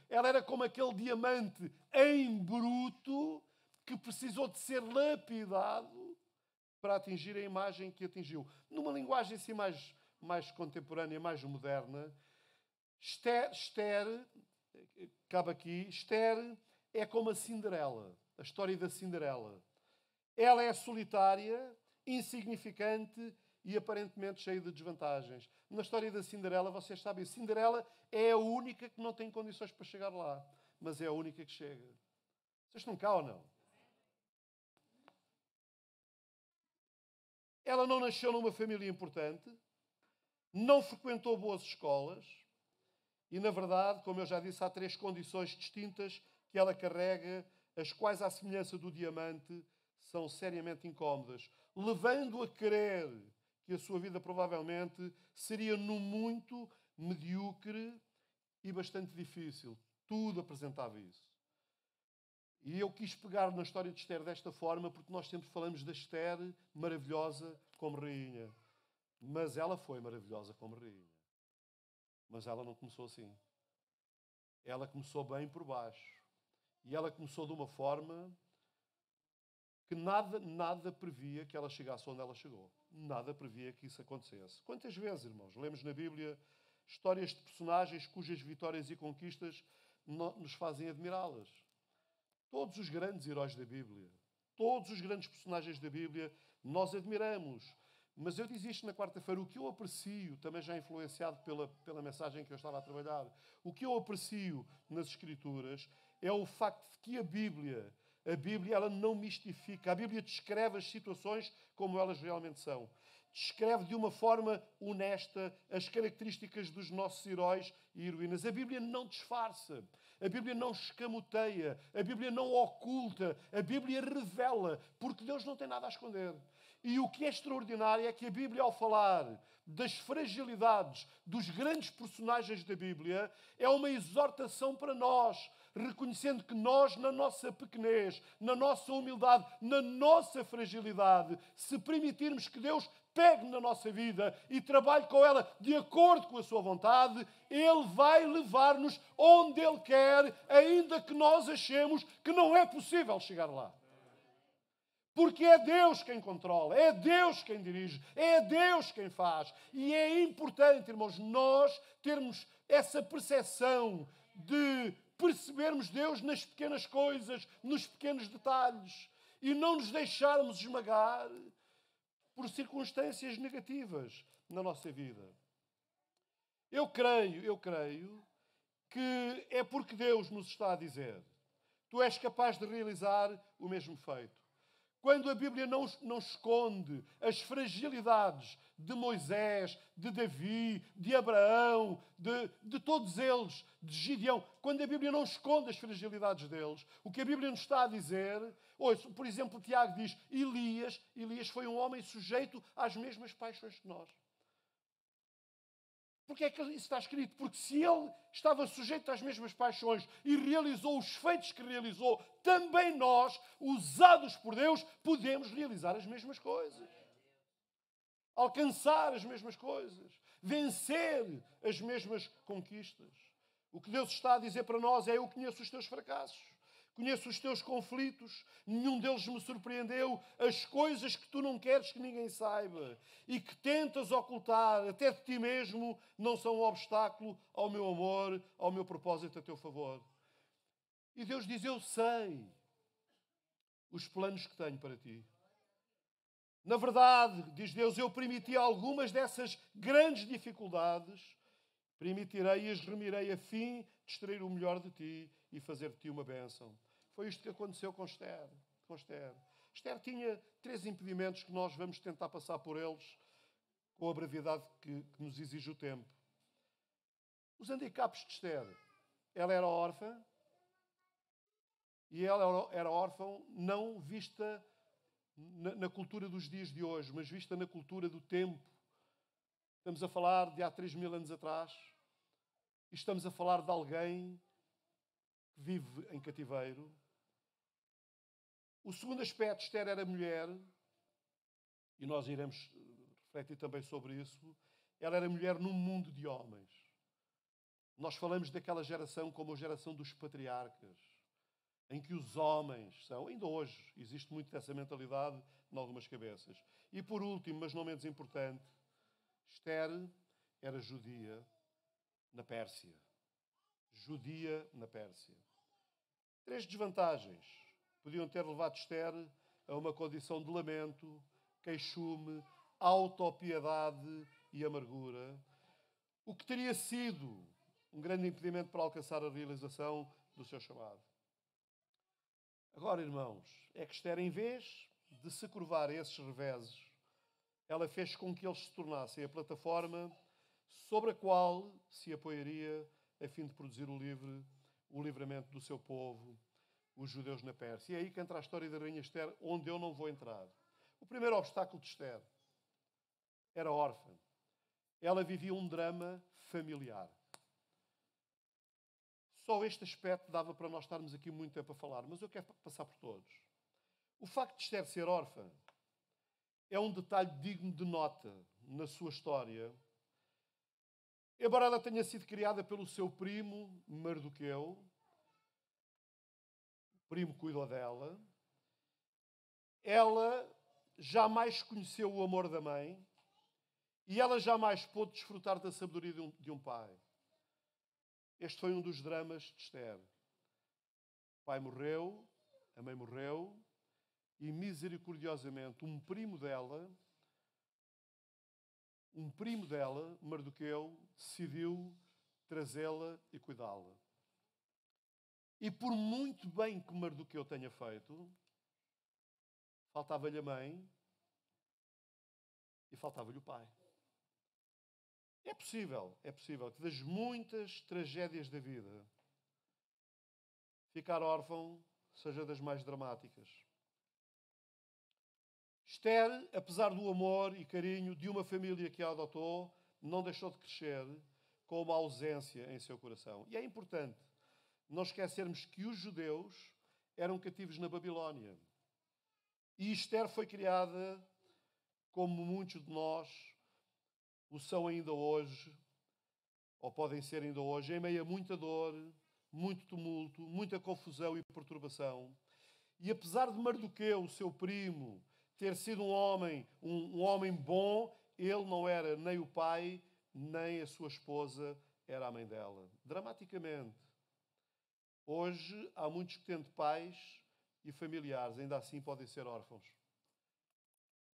ela era como aquele diamante em bruto que precisou de ser lapidado para atingir a imagem que atingiu. Numa linguagem assim mais contemporânea, mais moderna, Esther é como a Cinderela, a história da Cinderela. Ela é solitária, insignificante e aparentemente cheia de desvantagens. Na história da Cinderela, vocês sabem, a Cinderela é a única que não tem condições para chegar lá, mas é a única que chega. Vocês estão cá ou não? Ela não nasceu numa família importante, não frequentou boas escolas e, na verdade, como eu já disse, há 3 condições distintas que ela carrega, as quais, à semelhança do diamante, são seriamente incómodas, levando a crer que a sua vida provavelmente seria no muito medíocre e bastante difícil. Tudo apresentava isso. E eu quis pegar na história de Esther desta forma, porque nós sempre falamos da Esther maravilhosa como rainha. Mas ela foi maravilhosa como rainha. Mas ela não começou assim. Ela começou bem por baixo. E ela começou de uma forma que nada previa que ela chegasse onde ela chegou. Nada previa que isso acontecesse. Quantas vezes, irmãos, lemos na Bíblia histórias de personagens cujas vitórias e conquistas nos fazem admirá-las? Todos os grandes heróis da Bíblia, todos os grandes personagens da Bíblia, nós admiramos. Mas eu disse isto na quarta-feira, o que eu aprecio, também já influenciado pela mensagem que eu estava a trabalhar, o que eu aprecio nas Escrituras é o facto de que a Bíblia ela não mistifica. A Bíblia descreve as situações como elas realmente são. Descreve de uma forma honesta as características dos nossos heróis e heroínas. A Bíblia não disfarça. A Bíblia não escamoteia. A Bíblia não oculta. A Bíblia revela, porque Deus não tem nada a esconder. E o que é extraordinário é que a Bíblia, ao falar das fragilidades dos grandes personagens da Bíblia, é uma exortação para nós, reconhecendo que nós, na nossa pequenez, na nossa humildade, na nossa fragilidade, se permitirmos que Deus pegue na nossa vida e trabalhe com ela de acordo com a sua vontade, Ele vai levar-nos onde Ele quer, ainda que nós achemos que não é possível chegar lá. Porque é Deus quem controla, é Deus quem dirige, é Deus quem faz. E é importante, irmãos, nós termos essa percepção de percebermos Deus nas pequenas coisas, nos pequenos detalhes, e não nos deixarmos esmagar por circunstâncias negativas na nossa vida. Eu creio que é porque Deus nos está a dizer: tu és capaz de realizar o mesmo feito. Quando a Bíblia não esconde as fragilidades de Moisés, de Davi, de Abraão, de todos eles, de Gideão, quando a Bíblia não esconde as fragilidades deles, o que a Bíblia nos está a dizer, ouça, por exemplo, Tiago diz, Elias foi um homem sujeito às mesmas paixões que nós. Porquê é que isso está escrito? Porque se ele estava sujeito às mesmas paixões e realizou os feitos que realizou, também nós, usados por Deus, podemos realizar as mesmas coisas. Alcançar as mesmas coisas. Vencer as mesmas conquistas. O que Deus está a dizer para nós é: eu conheço os teus fracassos. Conheço os teus conflitos, nenhum deles me surpreendeu. As coisas que tu não queres que ninguém saiba e que tentas ocultar até de ti mesmo não são um obstáculo ao meu amor, ao meu propósito a teu favor. E Deus diz: eu sei os planos que tenho para ti. Na verdade, diz Deus, eu permiti algumas dessas grandes dificuldades, permitirei e as remirei a fim de extrair o melhor de ti e fazer de ti uma bênção. Foi isto que aconteceu com Esther. Esther tinha 3 impedimentos que nós vamos tentar passar por eles com a brevidade que nos exige o tempo. Os handicaps de Esther. Ela era órfã e ela era órfã não vista na cultura dos dias de hoje, mas vista na cultura do tempo. Estamos a falar de há 3.000 anos atrás e estamos a falar de alguém que vive em cativeiro. O segundo aspecto, Esther era mulher, e nós iremos refletir também sobre isso. Ela era mulher num mundo de homens. Nós falamos daquela geração como a geração dos patriarcas, em que os homens são, ainda hoje, existe muito dessa mentalidade em algumas cabeças. E por último, mas não menos importante, Esther era judia na Pérsia. Judia na Pérsia. 3 desvantagens podiam ter levado Esther a uma condição de lamento, queixume, autopiedade e amargura, o que teria sido um grande impedimento para alcançar a realização do seu chamado. Agora, irmãos, é que Esther, em vez de se curvar a esses reveses, ela fez com que eles se tornassem a plataforma sobre a qual se apoiaria a fim de produzir o livramento do seu povo, os judeus na Pérsia. E é aí que entra a história da rainha Esther, onde eu não vou entrar. O primeiro obstáculo de Esther era órfã. Ela vivia um drama familiar. Só este aspecto dava para nós estarmos aqui muito tempo a falar, mas eu quero passar por todos. O facto de Esther ser órfã é um detalhe digno de nota na sua história. Embora ela tenha sido criada pelo seu primo, Mardoqueu, o primo cuidou dela, ela jamais conheceu o amor da mãe e ela jamais pôde desfrutar da sabedoria de um pai. Este foi um dos dramas de Esther. O pai morreu, a mãe morreu e misericordiosamente um primo dela, Mardoqueu, decidiu trazê-la e cuidá-la. E por muito bem que Mardoqueu tenha feito, faltava-lhe a mãe e faltava-lhe o pai. É possível que das muitas tragédias da vida, ficar órfão seja das mais dramáticas. Esther, apesar do amor e carinho de uma família que a adotou, não deixou de crescer com uma ausência em seu coração. E é importante não esquecermos que os judeus eram cativos na Babilónia. E Esther foi criada, como muitos de nós o são ainda hoje, ou podem ser ainda hoje, em meio a muita dor, muito tumulto, muita confusão e perturbação. E apesar de Mardoqueu, seu primo, ter sido um homem bom, ele não era nem o pai, nem a sua esposa era a mãe dela. Dramaticamente. Hoje há muitos que, tendo pais e familiares, ainda assim podem ser órfãos.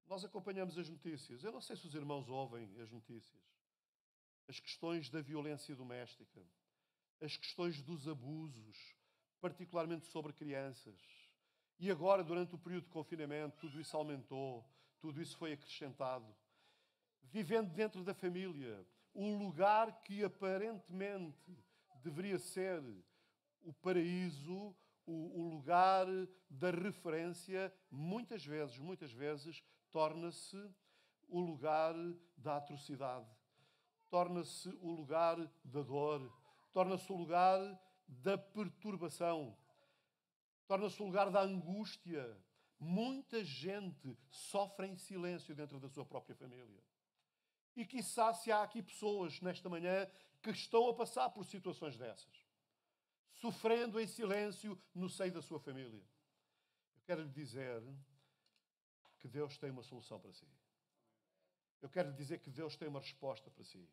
Nós acompanhamos as notícias. Eu não sei se os irmãos ouvem as notícias. As questões da violência doméstica, as questões dos abusos, particularmente sobre crianças. E agora, durante o período de confinamento, tudo isso aumentou, tudo isso foi acrescentado. Vivendo dentro da família, o lugar que aparentemente deveria ser o paraíso, o lugar da referência, muitas vezes, torna-se o lugar da atrocidade, torna-se o lugar da dor, torna-se o lugar da perturbação, torna-se o lugar da angústia. Muita gente sofre em silêncio dentro da sua própria família. E quiçá se há aqui pessoas nesta manhã que estão a passar por situações dessas, sofrendo em silêncio no seio da sua família. Eu quero lhe dizer que Deus tem uma solução para si. Eu quero lhe dizer que Deus tem uma resposta para si.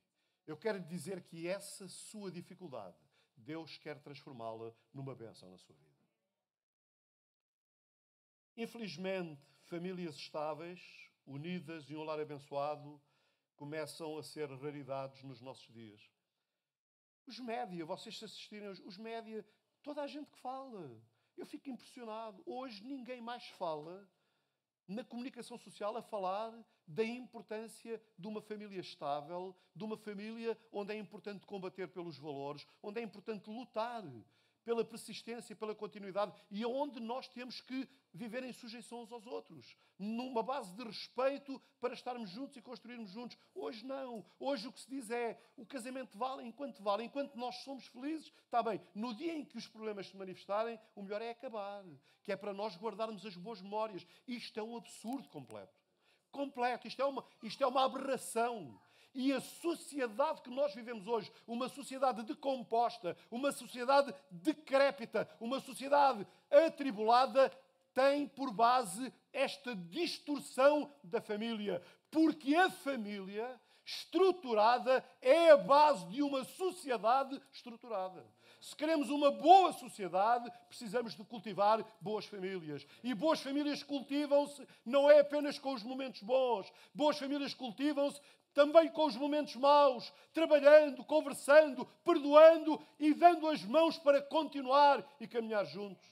Eu quero lhe dizer que essa sua dificuldade, Deus quer transformá-la numa bênção na sua vida. Infelizmente, famílias estáveis, unidas e um lar abençoado, começam a ser raridades nos nossos dias. Os média, vocês se assistirem, os média, toda a gente que fala. Eu fico impressionado. Hoje ninguém mais fala na comunicação social a falar da importância de uma família estável, de uma família onde é importante combater pelos valores, onde é importante lutar pela persistência, pela continuidade e onde nós temos que viver em sujeição uns aos outros, numa base de respeito para estarmos juntos e construirmos juntos. Hoje não. Hoje o que se diz é o casamento vale, enquanto nós somos felizes, está bem. No dia em que os problemas se manifestarem, o melhor é acabar, que é para nós guardarmos as boas memórias. Isto é um absurdo completo. Isto é uma aberração. E a sociedade que nós vivemos hoje, uma sociedade decomposta, uma sociedade decrépita, uma sociedade atribulada, tem por base esta distorção da família. Porque a família estruturada é a base de uma sociedade estruturada. Se queremos uma boa sociedade, precisamos de cultivar boas famílias. E boas famílias cultivam-se não é apenas com os momentos bons. Boas famílias cultivam-se também com os momentos maus, trabalhando, conversando, perdoando e dando as mãos para continuar e caminhar juntos.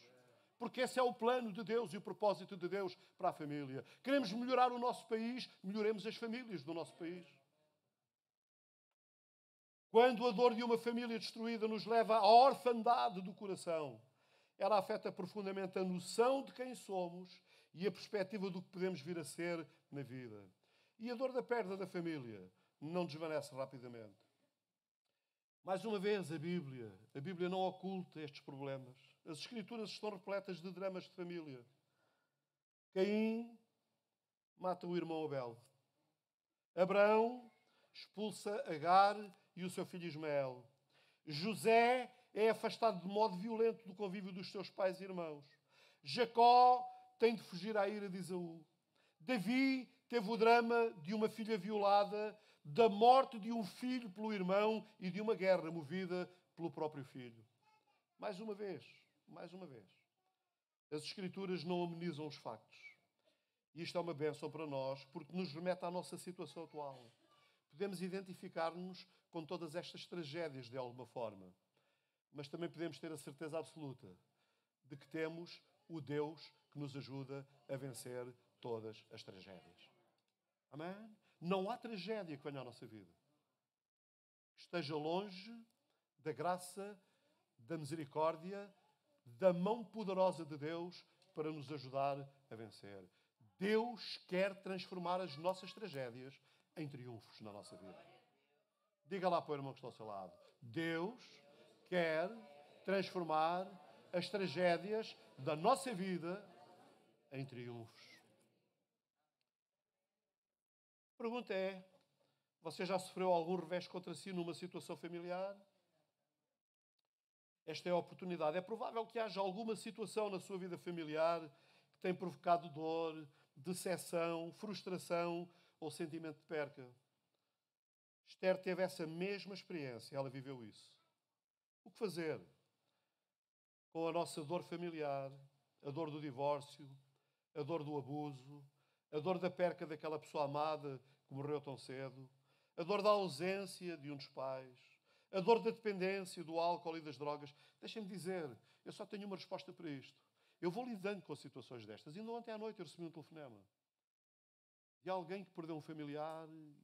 Porque esse é o plano de Deus e o propósito de Deus para a família. Queremos melhorar o nosso país, melhoremos as famílias do nosso país. Quando a dor de uma família destruída nos leva à orfandade do coração, ela afeta profundamente a noção de quem somos e a perspectiva do que podemos vir a ser na vida. E a dor da perda da família não desvanece rapidamente. Mais uma vez, a Bíblia não oculta estes problemas. As Escrituras estão repletas de dramas de família. Caim mata o irmão Abel. Abraão expulsa Agar e o seu filho Ismael. José é afastado de modo violento do convívio dos seus pais e irmãos. Jacó tem de fugir à ira de Esaú. Davi teve o drama de uma filha violada, da morte de um filho pelo irmão e de uma guerra movida pelo próprio filho. Mais uma vez, as Escrituras não amenizam os factos. E isto é uma bênção para nós, porque nos remete à nossa situação atual. Podemos identificar-nos com todas estas tragédias de alguma forma, mas também podemos ter a certeza absoluta de que temos o Deus que nos ajuda a vencer todas as tragédias. Amém? Não há tragédia que venha à nossa vida que esteja longe da graça, da misericórdia, da mão poderosa de Deus para nos ajudar a vencer. Deus quer transformar as nossas tragédias em triunfos na nossa vida. Diga lá para o irmão que está ao seu lado. Deus quer transformar as tragédias da nossa vida em triunfos. A pergunta é, você já sofreu algum revés contra si numa situação familiar? Esta é a oportunidade. É provável que haja alguma situação na sua vida familiar que tem provocado dor, decepção, frustração ou sentimento de perca. Esther teve essa mesma experiência, ela viveu isso. O que fazer com a nossa dor familiar, a dor do divórcio, a dor do abuso, a dor da perca daquela pessoa amada que morreu tão cedo, a dor da ausência de um dos pais, a dor da dependência do álcool e das drogas? Deixem-me dizer, eu só tenho uma resposta para isto. Eu vou lidando com situações destas. Ainda ontem à noite eu recebi um telefonema de alguém que perdeu um familiar e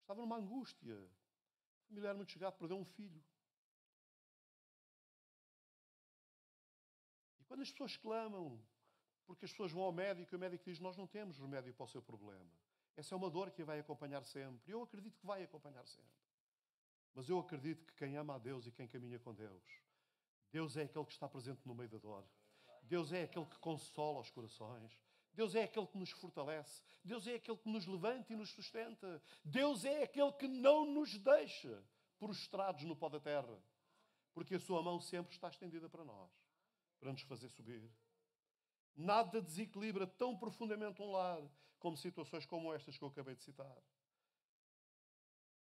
estava numa angústia. Um familiar muito chegado, perdeu um filho. E quando as pessoas clamam, porque as pessoas vão ao médico e o médico diz, nós não temos remédio para o seu problema. Essa é uma dor que a vai acompanhar sempre. E eu acredito que vai acompanhar sempre. Mas eu acredito que quem ama a Deus e quem caminha com Deus, Deus é aquele que está presente no meio da dor. Deus é aquele que consola os corações. Deus é aquele que nos fortalece. Deus é aquele que nos levanta e nos sustenta. Deus é aquele que não nos deixa prostrados no pó da terra. Porque a sua mão sempre está estendida para nós, para nos fazer subir. Nada desequilibra tão profundamente um lar como situações como estas que eu acabei de citar.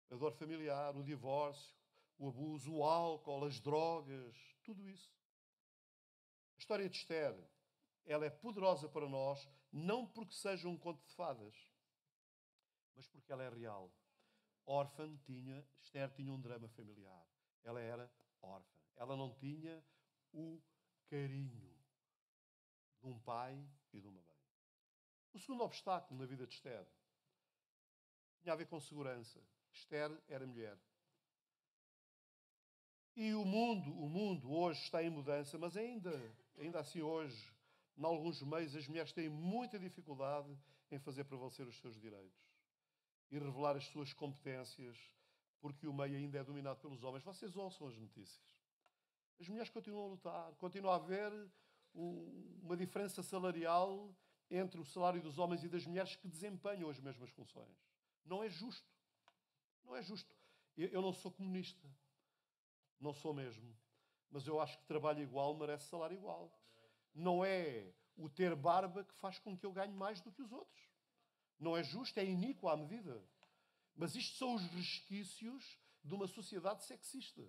A dor familiar, o divórcio, o abuso, o álcool, as drogas, tudo isso. A história de Esther, ela é poderosa para nós, não porque seja um conto de fadas, mas porque ela é real. Esther tinha um drama familiar. Ela era órfã. Ela não tinha o carinho de um pai e de uma mãe. O segundo obstáculo na vida de Esther tinha a ver com segurança. Esther era mulher. E o mundo hoje está em mudança, mas ainda assim hoje, em alguns meios, as mulheres têm muita dificuldade em fazer prevalecer os seus direitos e revelar as suas competências, porque o meio ainda é dominado pelos homens. Vocês ouçam as notícias. As mulheres continuam a lutar, continua a haver uma diferença salarial entre o salário dos homens e das mulheres que desempenham as mesmas funções. Não é justo. Não é justo. Eu não sou comunista. Não sou mesmo. Mas eu acho que trabalho igual merece salário igual. Não é o ter barba que faz com que eu ganhe mais do que os outros. Não é justo, é iníquo à medida. Mas isto são os resquícios de uma sociedade sexista,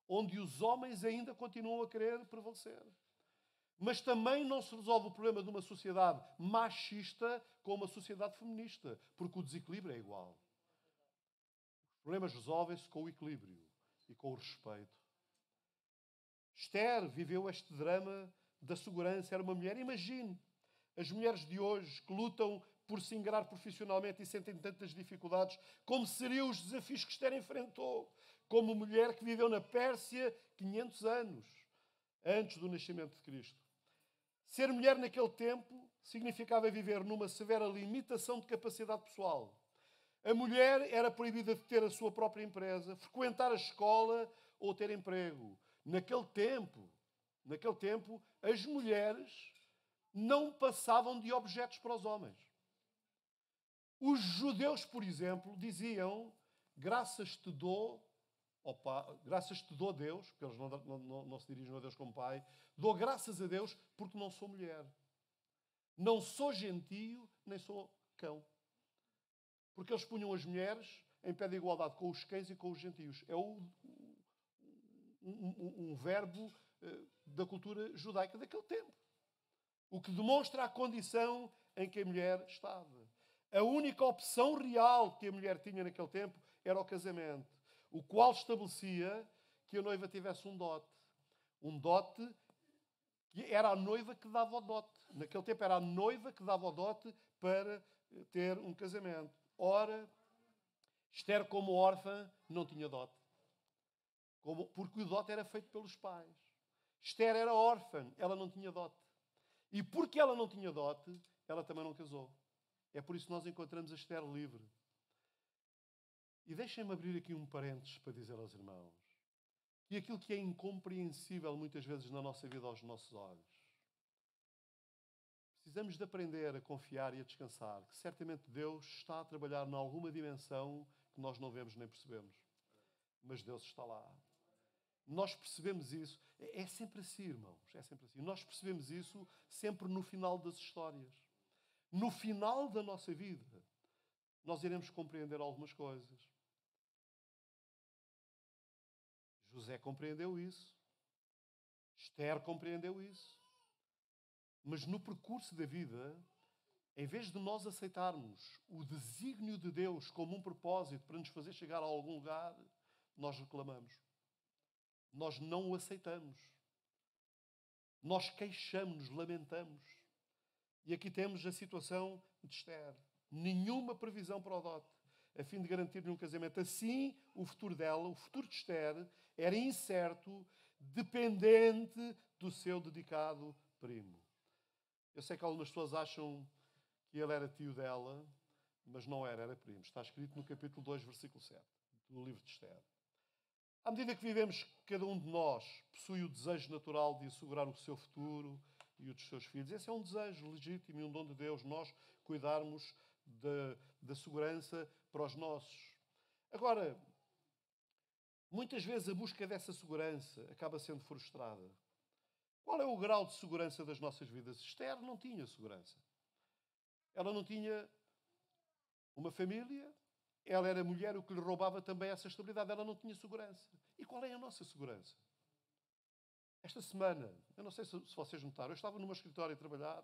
onde os homens ainda continuam a querer prevalecer. Mas também não se resolve o problema de uma sociedade machista com uma sociedade feminista, porque o desequilíbrio é igual. Os problemas resolvem-se com o equilíbrio e com o respeito. Esther viveu este drama da segurança, era uma mulher. Imagine as mulheres de hoje que lutam por se ingrar profissionalmente e sentem tantas dificuldades, como seriam os desafios que Esther enfrentou, como mulher que viveu na Pérsia 500 anos antes do nascimento de Cristo. Ser mulher naquele tempo significava viver numa severa limitação de capacidade pessoal. A mulher era proibida de ter a sua própria empresa, frequentar a escola ou ter emprego. Naquele tempo, as mulheres não passavam de objetos para os homens. Os judeus, por exemplo, diziam: graças te dou, graças te dou, Deus, porque eles não se dirigem a Deus como Pai, dou graças a Deus porque não sou mulher. Não sou gentio, nem sou cão. Porque eles punham as mulheres em pé de igualdade com os cães e com os gentios. É um verbo da cultura judaica daquele tempo. O que demonstra a condição em que a mulher estava. A única opção real que a mulher tinha naquele tempo era o casamento, o qual estabelecia que a noiva tivesse um dote. Um dote que era a noiva que dava o dote. Naquele tempo era a noiva que dava o dote para ter um casamento. Ora, Esther, como órfã, não tinha dote. Porque o dote era feito pelos pais. Esther era órfã, ela não tinha dote. E porque ela não tinha dote, ela também não casou. É por isso que nós encontramos a Esther livre. E deixem-me abrir aqui um parênteses para dizer aos irmãos que aquilo que é incompreensível muitas vezes na nossa vida aos nossos olhos, precisamos de aprender a confiar e a descansar, que certamente Deus está a trabalhar em alguma dimensão que nós não vemos nem percebemos. Mas Deus está lá. Nós percebemos isso. É sempre assim, irmãos. É sempre assim. Nós percebemos isso sempre no final das histórias. No final da nossa vida, nós iremos compreender algumas coisas. José compreendeu isso. Esther compreendeu isso. Mas no percurso da vida, em vez de nós aceitarmos o desígnio de Deus como um propósito para nos fazer chegar a algum lugar, nós reclamamos. Nós não o aceitamos. Nós queixamos-nos, lamentamos. E aqui temos a situação de Esther. Nenhuma previsão para o dote, a fim de garantir-lhe um casamento. Assim, o futuro dela, o futuro de Esther, era incerto, dependente do seu dedicado primo. Eu sei que algumas pessoas acham que ele era tio dela, mas não era, era primo. Está escrito no capítulo 2, versículo 7, do livro de Esther. À medida que vivemos, cada um de nós possui o desejo natural de assegurar o seu futuro e o dos seus filhos. Esse é um desejo legítimo e um dom de Deus, nós cuidarmos da segurança para os nossos. Agora, muitas vezes a busca dessa segurança acaba sendo frustrada. Qual é o grau de segurança das nossas vidas? Esther não tinha segurança. Ela não tinha uma família. Ela era mulher, o que lhe roubava também essa estabilidade. Ela não tinha segurança. E qual é a nossa segurança? Esta semana, eu não sei se vocês notaram, eu estava num escritório a trabalhar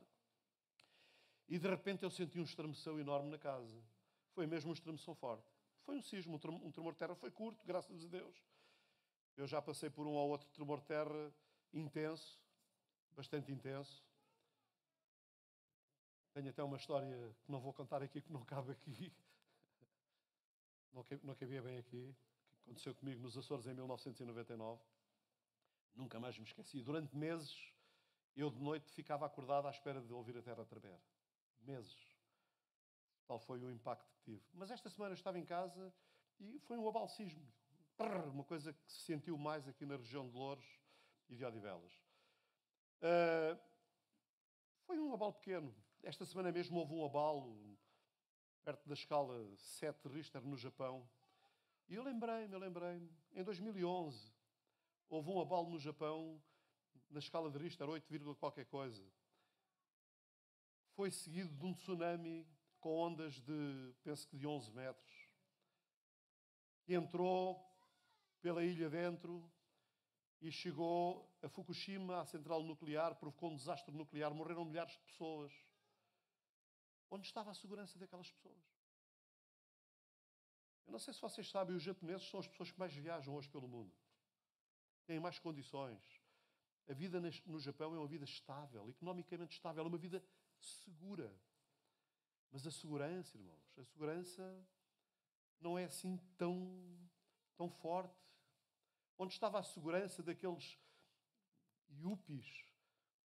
e de repente eu senti um estremeção enorme na casa. Foi mesmo um estremeção forte. Foi um sismo, um tremor de terra. Foi curto, graças a Deus. Eu já passei por um ou outro tremor de terra intenso, bastante intenso. Tenho até uma história que não vou contar aqui, que não cabe aqui. Não cabia bem aqui. Que aconteceu comigo nos Açores em 1999. Nunca mais me esqueci. Durante meses, eu de noite ficava acordado à espera de ouvir a terra tremer. Meses. Tal foi o impacto que tive. Mas esta semana eu estava em casa e foi um abalo sísmico. Uma coisa que se sentiu mais aqui na região de Louros e de Odivelas. Foi um abalo pequeno. Esta semana mesmo houve um abalo perto da escala 7 Richter no Japão. E eu lembrei-me. Em 2011, houve um abalo no Japão na escala de Richter, 8, qualquer coisa. Foi seguido de um tsunami com ondas de, penso que de 11 metros. Que entrou pela ilha dentro e chegou a Fukushima, à central nuclear, provocou um desastre nuclear, morreram milhares de pessoas. Onde estava a segurança daquelas pessoas? Eu não sei se vocês sabem, os japoneses são as pessoas que mais viajam hoje pelo mundo. Têm mais condições. A vida no Japão é uma vida estável, economicamente estável, é uma vida segura. Mas a segurança, irmãos, a segurança não é assim tão forte. Onde estava a segurança daqueles yuppies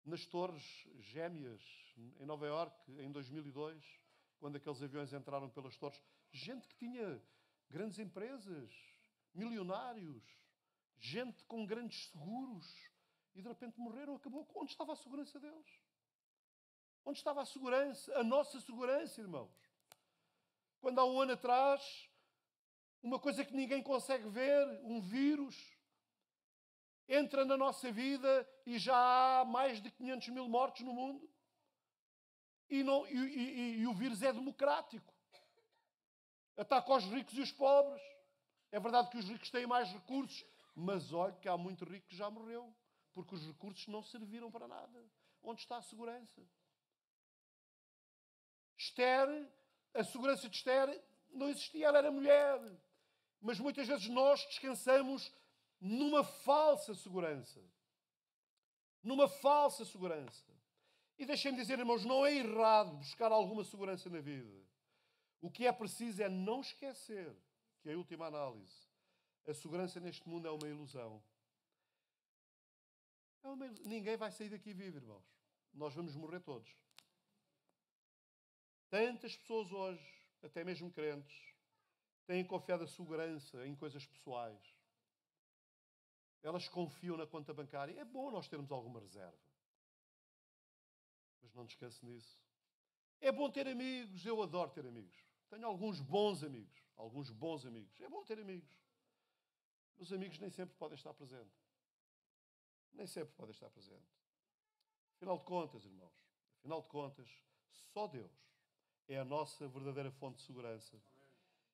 nas Torres Gêmeas, em Nova Iorque, em 2002, quando aqueles aviões entraram pelas torres. Gente que tinha grandes empresas, milionários, gente com grandes seguros, e de repente morreram, acabou. Onde estava a segurança deles? Onde estava a segurança? A nossa segurança, irmãos. Quando há um ano atrás, uma coisa que ninguém consegue ver, um vírus, entra na nossa vida e já há mais de 500 mil mortos no mundo. E o vírus é democrático. Ataca os ricos e os pobres. É verdade que os ricos têm mais recursos, mas olha que há muito rico que já morreu, porque os recursos não serviram para nada. Onde está a segurança? Esther, a segurança de Esther não existia, ela era mulher. Mas muitas vezes nós descansamos numa falsa segurança. Numa falsa segurança. E deixem-me dizer, irmãos, não é errado buscar alguma segurança na vida. O que é preciso é não esquecer que, em última análise, a segurança neste mundo é uma ilusão. Ninguém vai sair daqui vivo, irmãos. Nós vamos morrer todos. Tantas pessoas hoje, até mesmo crentes, têm confiado a segurança em coisas pessoais. Elas confiam na conta bancária. É bom nós termos alguma reserva. Mas não descanse nisso. É bom ter amigos. Eu adoro ter amigos. Tenho alguns bons amigos. Alguns bons amigos. É bom ter amigos. Os amigos nem sempre podem estar presentes. Nem sempre podem estar presentes. Afinal de contas, irmãos, afinal de contas, só Deus é a nossa verdadeira fonte de segurança.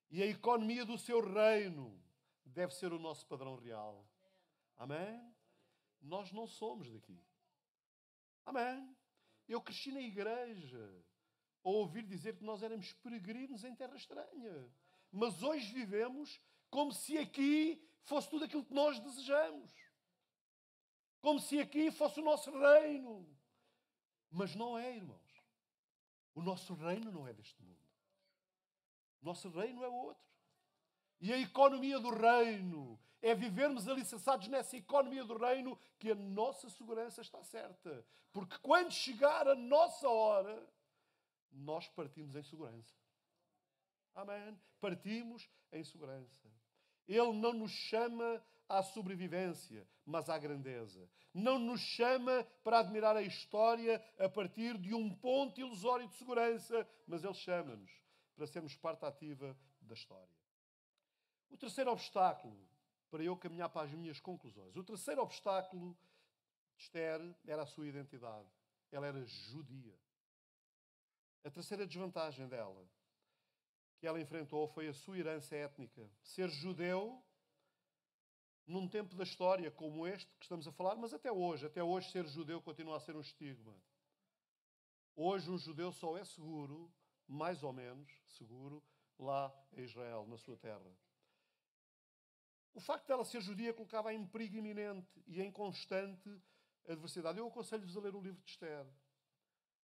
E a economia do seu reino deve ser o nosso padrão real. Amém? Nós não somos daqui. Amém? Eu cresci na igreja a ouvir dizer que nós éramos peregrinos em terra estranha. Mas hoje vivemos como se aqui fosse tudo aquilo que nós desejamos. Como se aqui fosse o nosso reino. Mas não é, irmãos. O nosso reino não é deste mundo. O nosso reino é outro. E a economia do reino é vivermos alicerçados nessa economia do reino que a nossa segurança está certa. Porque quando chegar a nossa hora, nós partimos em segurança. Amém? Partimos em segurança. Ele não nos chama à sobrevivência, mas à grandeza. Não nos chama para admirar a história a partir de um ponto ilusório de segurança, mas Ele chama-nos para sermos parte ativa da história. O terceiro obstáculo, para eu caminhar para as minhas conclusões, o terceiro obstáculo de Esther era a sua identidade. Ela era judia. A terceira desvantagem dela, que ela enfrentou, foi a sua herança étnica. Ser judeu, num tempo da história como este que estamos a falar, mas até hoje ser judeu continua a ser um estigma. Hoje um judeu só é seguro, mais ou menos seguro, lá em Israel, na sua terra. O facto dela ser judia colocava-a em perigo iminente e em constante adversidade. Eu aconselho-vos a ler o livro de Esther.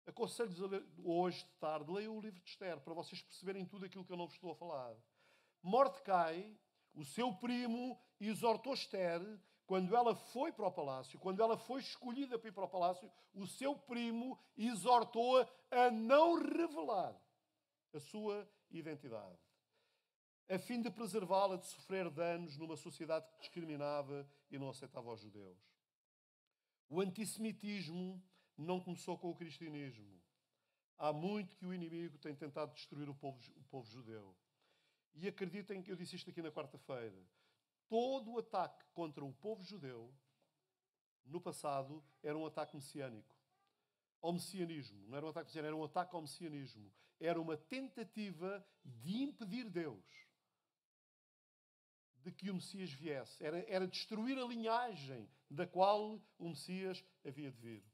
Aconselho-vos a ler, hoje de tarde, leiam o livro de Esther, para vocês perceberem tudo aquilo que eu não vos estou a falar. Mordecai, o seu primo, exortou Esther, quando ela foi para o palácio, quando ela foi escolhida para ir para o palácio, o seu primo exortou-a a não revelar a sua identidade, a fim de preservá-la de sofrer danos numa sociedade que discriminava e não aceitava os judeus. O antissemitismo não começou com o cristianismo. Há muito que o inimigo tem tentado destruir o povo judeu. E acreditem que eu disse isto aqui na quarta-feira. Todo o ataque contra o povo judeu, no passado, era um ataque messiânico. Ao messianismo. Não era um ataque messiânico, era um ataque ao messianismo. Era uma tentativa de impedir Deus de que o Messias viesse. Era destruir a linhagem da qual o Messias havia de vir.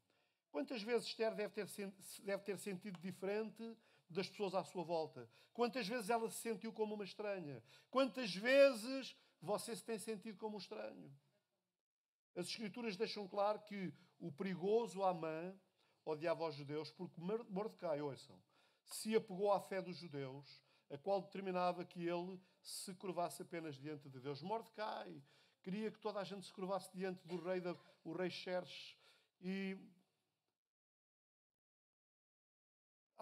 Quantas vezes Esther deve ter sentido diferente das pessoas à sua volta? Quantas vezes ela se sentiu como uma estranha? Quantas vezes você se tem sentido como um estranho? As Escrituras deixam claro que o perigoso Amã odiava os judeus porque Mordecai, ouçam, se apegou à fé dos judeus, a qual determinava que ele se curvasse apenas diante de Deus. Mordecai queria que toda a gente se curvasse diante do rei Xerxes. E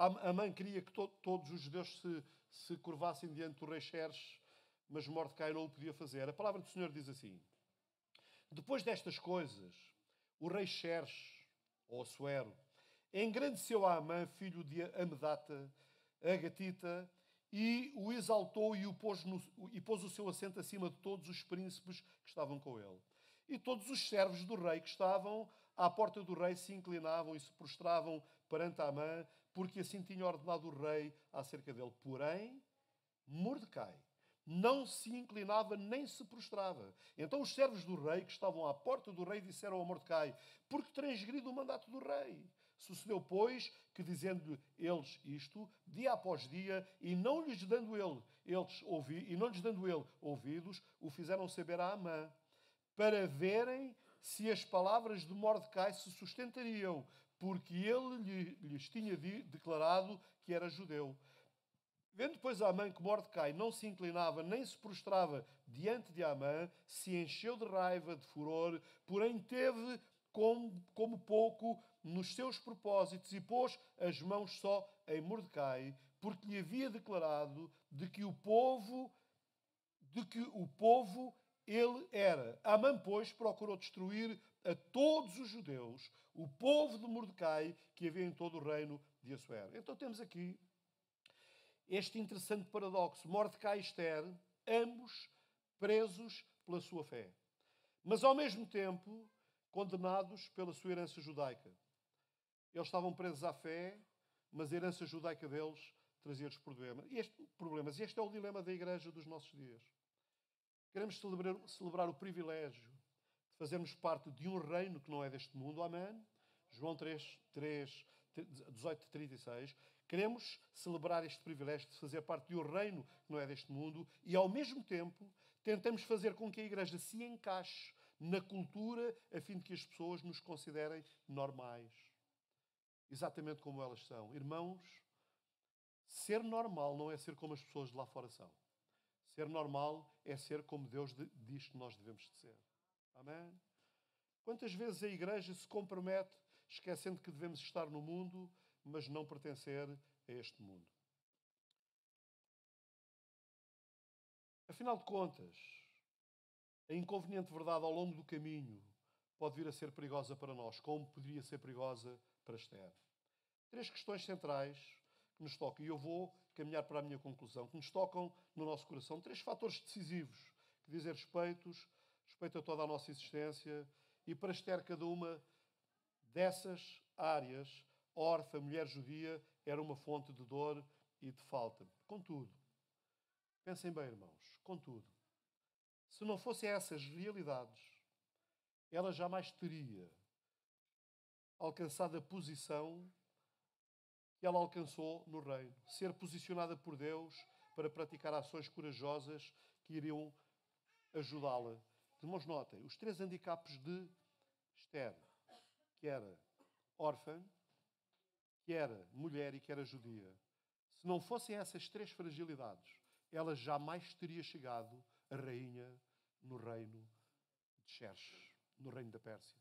Amã queria que todos os judeus se curvassem diante do rei Xerxes, mas Mordecai não o podia fazer. A palavra do Senhor diz assim: depois destas coisas, o rei Xerxes, ou Assuero, engrandeceu a Amã, filho de Amedata, a Gatita, e o exaltou e pôs o seu assento acima de todos os príncipes que estavam com ele. E todos os servos do rei que estavam à porta do rei se inclinavam e se prostravam perante Amã, porque assim tinha ordenado o rei acerca dele. Porém, Mordecai não se inclinava nem se prostrava. Então os servos do rei que estavam à porta do rei disseram a Mordecai: porque transgride o mandato do rei? Sucedeu, pois, que dizendo eles isto, dia após dia, e não lhes dando ele ouvidos, o fizeram saber a Amã, para verem se as palavras de Mordecai se sustentariam, porque ele lhes tinha declarado que era judeu. Vendo, pois, Amã que Mordecai não se inclinava nem se prostrava diante de Amã, se encheu de raiva, de furor, porém teve como pouco nos seus propósitos e pôs as mãos só em Mordecai, porque lhe havia declarado de que o povo ele era. Amã, pois, procurou destruir a todos os judeus, o povo de Mordecai, que havia em todo o reino de Assuero. Então temos aqui este interessante paradoxo. Mordecai e Ester, ambos presos pela sua fé, mas ao mesmo tempo condenados pela sua herança judaica. Eles estavam presos à fé, mas a herança judaica deles trazia-lhes problemas. Este é o dilema da igreja dos nossos dias. Queremos celebrar o privilégio de fazermos parte de um reino que não é deste mundo. Amém? João 18:36. Queremos celebrar este privilégio de fazer parte de um reino que não é deste mundo e, ao mesmo tempo, tentamos fazer com que a igreja se encaixe na cultura a fim de que as pessoas nos considerem normais. Exatamente como elas são. Irmãos, ser normal não é ser como as pessoas de lá fora são. Ser normal é ser como Deus diz que nós devemos de ser. Amém? Quantas vezes a igreja se compromete esquecendo que devemos estar no mundo, mas não pertencer a este mundo? Afinal de contas, a inconveniente verdade ao longo do caminho pode vir a ser perigosa para nós, como poderia ser perigosa para Ester. 3 questões centrais que nos tocam, e eu vou caminhar para a minha conclusão, que nos tocam no nosso coração. 3 fatores decisivos que dizem respeito a toda a nossa existência, e para Ester, cada uma dessas áreas, órfã, mulher judia, era uma fonte de dor e de falta. Contudo, pensem bem, irmãos, contudo, se não fossem essas realidades, ela jamais teria alcançado a posição que ela alcançou no reino. Ser posicionada por Deus para praticar ações corajosas que iriam ajudá-la. Irmãos, notem, os 3 handicaps de Ester, que era órfã, que era mulher e que era judia. Se não fossem essas 3 fragilidades, ela jamais teria chegado a rainha no reino de Xerxes, no reino da Pérsia.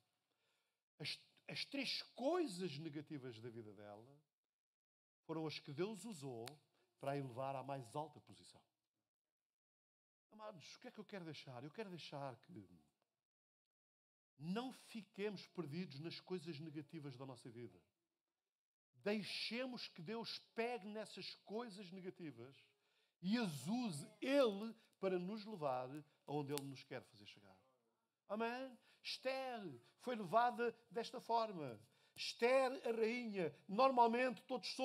As 3 coisas negativas da vida dela foram as que Deus usou para a elevar à mais alta posição. Amados, o que é que eu quero deixar? Eu quero deixar que não fiquemos perdidos nas coisas negativas da nossa vida. Deixemos que Deus pegue nessas coisas negativas e as use Ele para nos levar aonde Ele nos quer fazer chegar. Amém? Ester foi levada desta forma. Ester, a rainha. Normalmente todos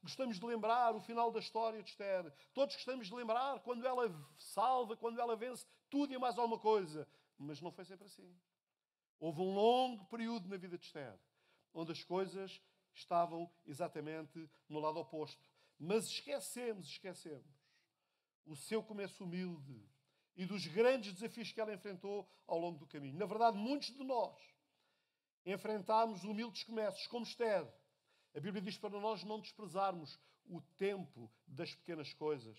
gostamos de lembrar o final da história de Ester. Todos gostamos de lembrar quando ela salva, quando ela vence tudo e mais alguma coisa. Mas não foi sempre assim. Houve um longo período na vida de Ester, onde as coisas estavam exatamente no lado oposto. Mas esquecemos o seu começo humilde e dos grandes desafios que ela enfrentou ao longo do caminho. Na verdade, muitos de nós enfrentámos humildes começos, como Ester. A Bíblia diz para nós não desprezarmos o tempo das pequenas coisas.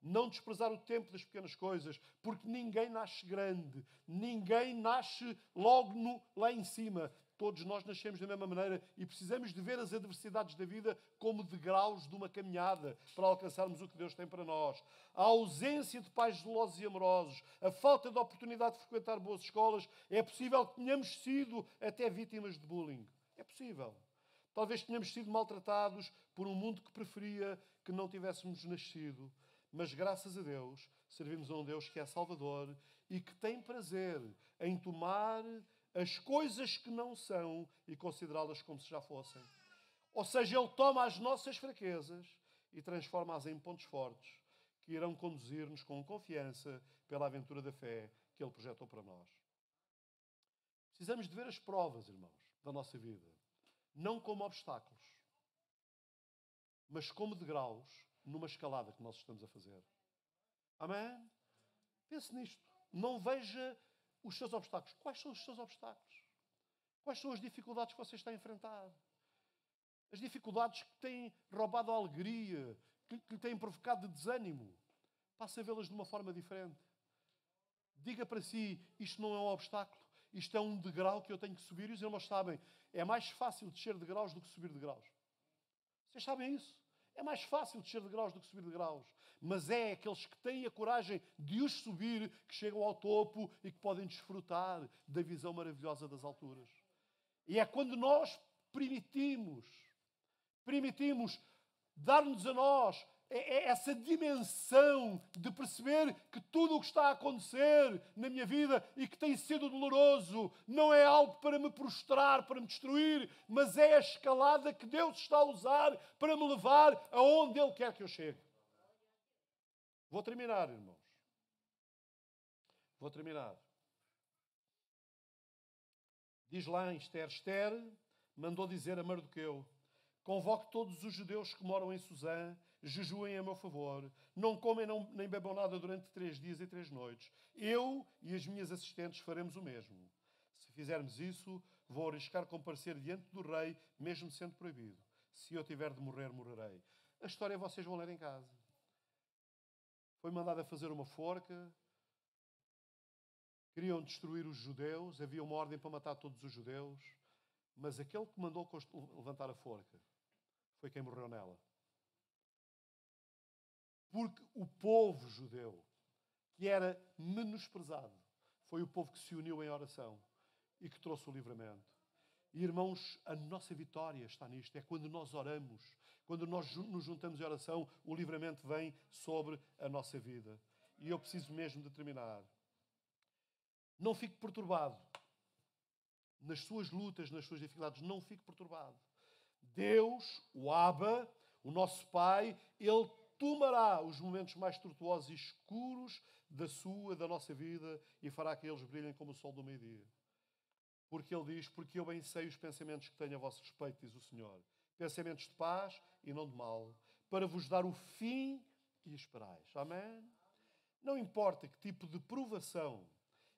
Não desprezar o tempo das pequenas coisas, porque ninguém nasce grande, ninguém nasce logo lá em cima. Todos nós nascemos da mesma maneira e precisamos de ver as adversidades da vida como degraus de uma caminhada para alcançarmos o que Deus tem para nós. A ausência de pais zelosos e amorosos, a falta de oportunidade de frequentar boas escolas, é possível que tenhamos sido até vítimas de bullying. É possível. Talvez tenhamos sido maltratados por um mundo que preferia que não tivéssemos nascido. Mas, graças a Deus, servimos a um Deus que é Salvador e que tem prazer em tomar as coisas que não são e considerá-las como se já fossem. Ou seja, Ele toma as nossas fraquezas e transforma-as em pontos fortes que irão conduzir-nos com confiança pela aventura da fé que Ele projetou para nós. Precisamos de ver as provas, irmãos, da nossa vida. Não como obstáculos, mas como degraus numa escalada que nós estamos a fazer. Amém? Pense nisto. Não veja os seus obstáculos. Quais são os seus obstáculos? Quais são as dificuldades que você está a enfrentar? As dificuldades que têm roubado a alegria, que lhe têm provocado desânimo. Passe a vê-las de uma forma diferente. Diga para si, isto não é um obstáculo, isto é um degrau que eu tenho que subir. E os irmãos sabem, é mais fácil descer de graus do que subir de graus. Vocês sabem isso? É mais fácil descer de graus do que subir de graus. Mas é aqueles que têm a coragem de os subir que chegam ao topo e que podem desfrutar da visão maravilhosa das alturas. E é quando nós permitimos dar-nos a nós essa dimensão de perceber que tudo o que está a acontecer na minha vida e que tem sido doloroso não é algo para me prostrar, para me destruir, mas é a escalada que Deus está a usar para me levar aonde Ele quer que eu chegue. Vou terminar, irmãos. Vou terminar. Diz lá em Esther, Esther mandou dizer a Mardoqueu: convoque todos os judeus que moram em Susã, jejuem a meu favor, não comem nem bebam nada durante 3 dias e 3 noites. Eu e as minhas assistentes faremos o mesmo. Se fizermos isso, vou arriscar comparecer diante do rei, mesmo sendo proibido. Se eu tiver de morrer, morrerei. A história vocês vão ler em casa. Foi mandado a fazer uma forca. Queriam destruir os judeus, havia uma ordem para matar todos os judeus, mas aquele que mandou levantar a forca foi quem morreu nela. Porque o povo judeu, que era menosprezado, foi o povo que se uniu em oração e que trouxe o livramento. E, irmãos, a nossa vitória está nisto. É quando nós oramos, quando nós nos juntamos em oração, o livramento vem sobre a nossa vida. E eu preciso mesmo de terminar. Não fique perturbado nas suas lutas, nas suas dificuldades. Não fique perturbado. Deus, o Abba, o nosso Pai, Ele tomará os momentos mais tortuosos e escuros da nossa vida e fará que eles brilhem como o sol do meio-dia. Porque Ele diz, porque eu bem sei os pensamentos que tenho a vosso respeito, diz o Senhor. Pensamentos de paz e não de mal, para vos dar o fim que esperais. Amém? Não importa que tipo de provação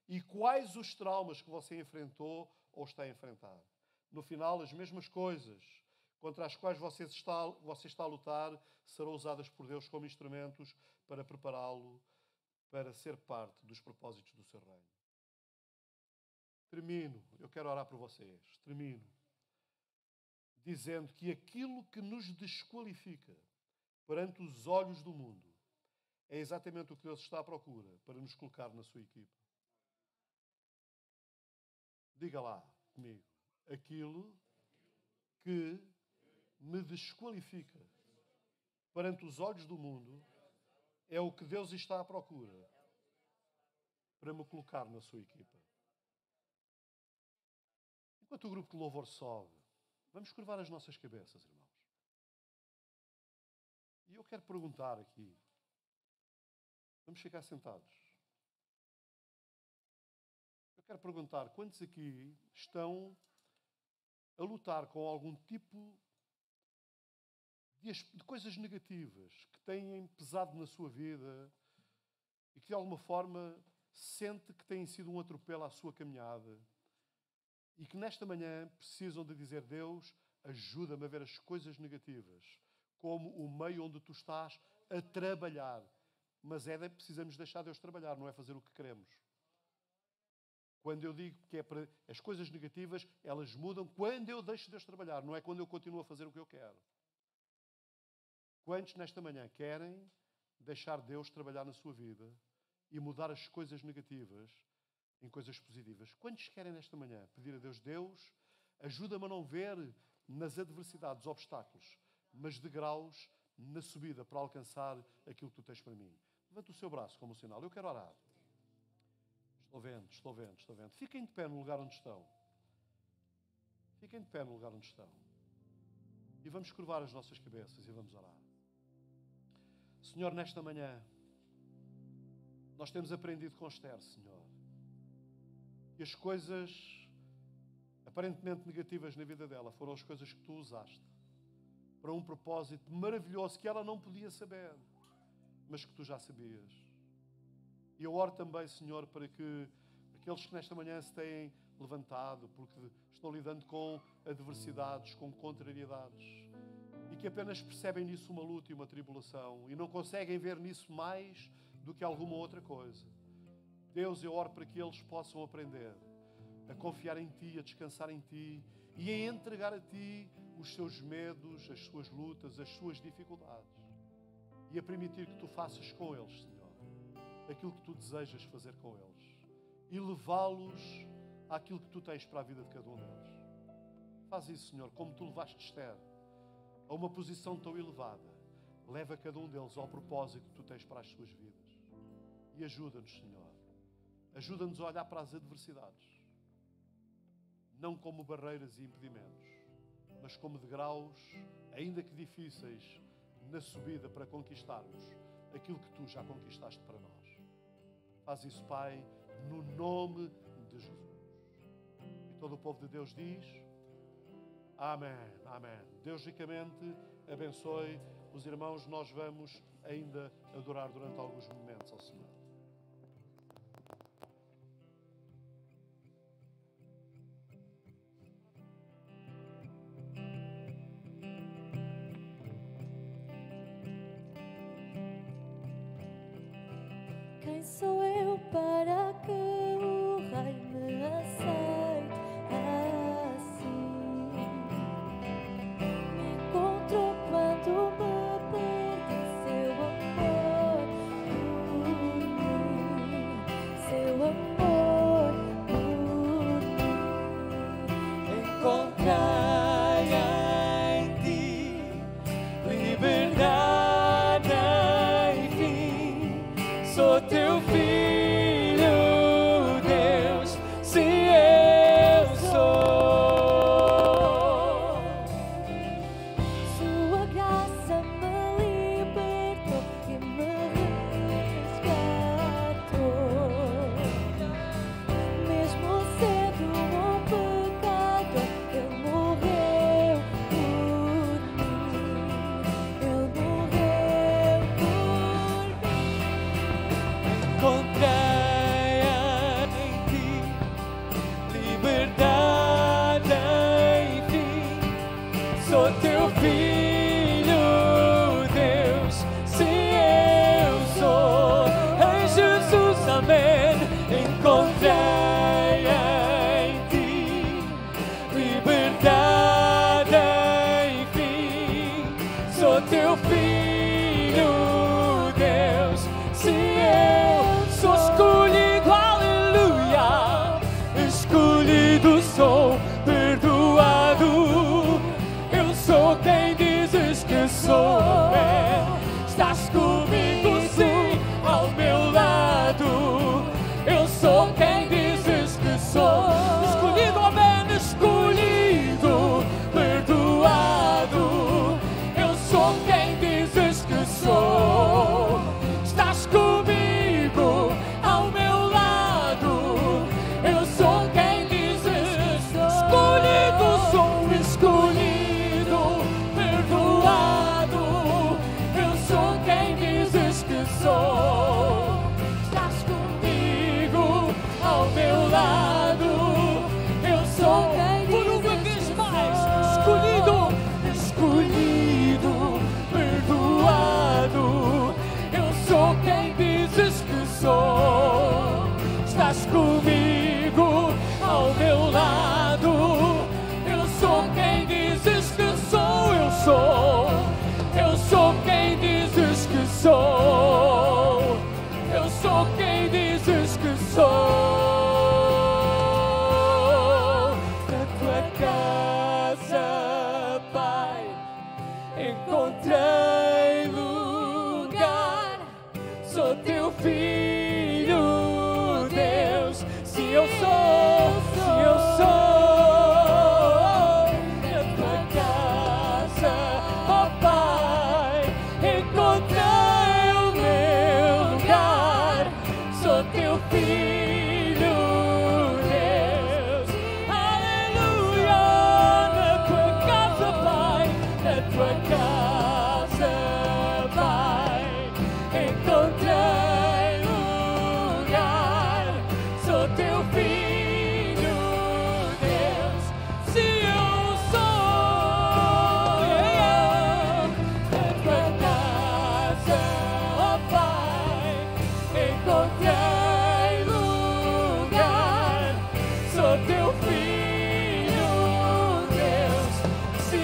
e quais os traumas que você enfrentou ou está a enfrentar. No final, as mesmas coisas contra as quais você está a lutar serão usadas por Deus como instrumentos para prepará-lo para ser parte dos propósitos do seu reino. Termino, eu quero orar por vocês. Termino dizendo que aquilo que nos desqualifica perante os olhos do mundo é exatamente o que Deus está à procura para nos colocar na sua equipa. Diga lá comigo. Aquilo que me desqualifica perante os olhos do mundo é o que Deus está à procura para me colocar na sua equipa. Enquanto o grupo de louvor sobe, vamos curvar as nossas cabeças, irmãos. E eu quero perguntar aqui, vamos ficar sentados. Eu quero perguntar, quantos aqui estão a lutar com algum tipo de coisas negativas que têm pesado na sua vida e que de alguma forma sente que têm sido um atropelo à sua caminhada e que nesta manhã precisam de dizer: Deus, ajuda-me a ver as coisas negativas como o meio onde tu estás a trabalhar. Mas precisamos deixar Deus trabalhar, não é fazer o que queremos. Quando eu digo que é para as coisas negativas, elas mudam quando eu deixo Deus trabalhar, não é quando eu continuo a fazer o que eu quero. Quantos nesta manhã querem deixar Deus trabalhar na sua vida e mudar as coisas negativas em coisas positivas? Quantos querem nesta manhã pedir a Deus, Deus, ajuda-me a não ver nas adversidades obstáculos, mas degraus na subida para alcançar aquilo que tu tens para mim? Levanta o seu braço como sinal. Eu quero orar. Estou vendo, estou vendo, estou vendo. Fiquem de pé no lugar onde estão. Fiquem de pé no lugar onde estão. E vamos curvar as nossas cabeças e vamos orar. Senhor, nesta manhã, nós temos aprendido com Esther, Senhor, que as coisas aparentemente negativas na vida dela foram as coisas que tu usaste para um propósito maravilhoso que ela não podia saber, mas que tu já sabias. E eu oro também, Senhor, para que aqueles que nesta manhã se têm levantado, porque estão lidando com adversidades, com contrariedades, e que apenas percebem nisso uma luta e uma tribulação, e não conseguem ver nisso mais do que alguma outra coisa. Deus, eu oro para que eles possam aprender a confiar em Ti, a descansar em Ti, e a entregar a Ti os seus medos, as suas lutas, as suas dificuldades, e a permitir que Tu faças com eles, Senhor, aquilo que Tu desejas fazer com eles, e levá-los àquilo que Tu tens para a vida de cada um deles. Faz isso, Senhor, como Tu levaste Esther a uma posição tão elevada. Leva cada um deles ao propósito que Tu tens para as suas vidas. E ajuda-nos, Senhor. Ajuda-nos a olhar para as adversidades, não como barreiras e impedimentos, mas como degraus, ainda que difíceis, na subida para conquistarmos aquilo que Tu já conquistaste para nós. Faz isso, Pai, no nome de Jesus. E todo o povo de Deus diz... Amém, amém. Deus ricamente abençoe os irmãos. Nós vamos ainda adorar durante alguns momentos ao Senhor. Quem sou eu para que o Rei me aceite assim? Me encontrou quando me perdi seu amor por mim, seu amor por mim. Encontrei em Ti liberdade, enfim. Sou Teu filho, Deus, se eu sou. Sua graça me libertou e me resgatou. Mesmo sendo um pecador, Ele morreu por mim. Ele morreu por mim. Encontrei em Ti liberdade, enfim. Sou Teu filho, Deus, se eu sou. Em Jesus, amém. Encontrei em Ti liberdade, enfim. Sou Teu filho, Deus, se eu sou escolhido, aleluia. Escolhido sou, perdoado. Eu sou quem dizes que sou. Estás comigo, sim, ao meu lado. Eu sou quem dizes que sou. Escolhido, amém, escolhido, perdoado. Eu sou quem dizes que sou. Estás comigo, ao meu lado. Eu sou quem dizes. Escolhido sou, escolhido, perdoado. Eu sou quem dizes que sou. Estás comigo, ao meu lado. Eu sou quem por uma vez mais escolhido, escolhido, perdoado. Eu sou quem dizes que sou. Estás comigo, filho, Deus. Se eu sou na tua casa, ó Pai, encontrei o meu lugar. Sou teu filho, Deus. Aleluia, na tua casa, Pai, na tua casa, Pai, encontrei lugar. Sou teu filho, Deus. Se eu sou na tua casa, ó Pai, encontrei lugar. Sou teu filho, Deus. Se eu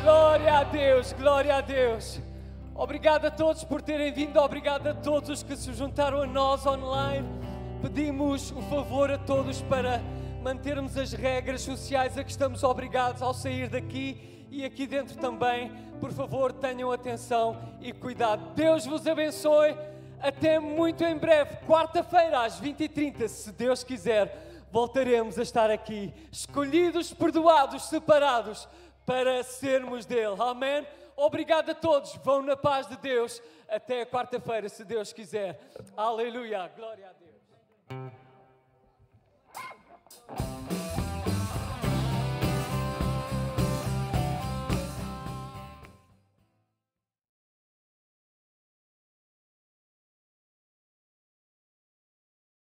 Glória a Deus, glória a Deus. Obrigado a todos por terem vindo, obrigado a todos os que se juntaram a nós online. Pedimos o favor a todos para mantermos as regras sociais a que estamos obrigados ao sair daqui e aqui dentro também. Por favor, tenham atenção e cuidado. Deus vos abençoe. Até muito em breve, quarta-feira às 20h30, se Deus quiser, voltaremos a estar aqui, escolhidos, perdoados, separados, para sermos dele. Amém? Obrigado a todos. Vão na paz de Deus. Até a quarta-feira, se Deus quiser. Aleluia. Glória a Deus.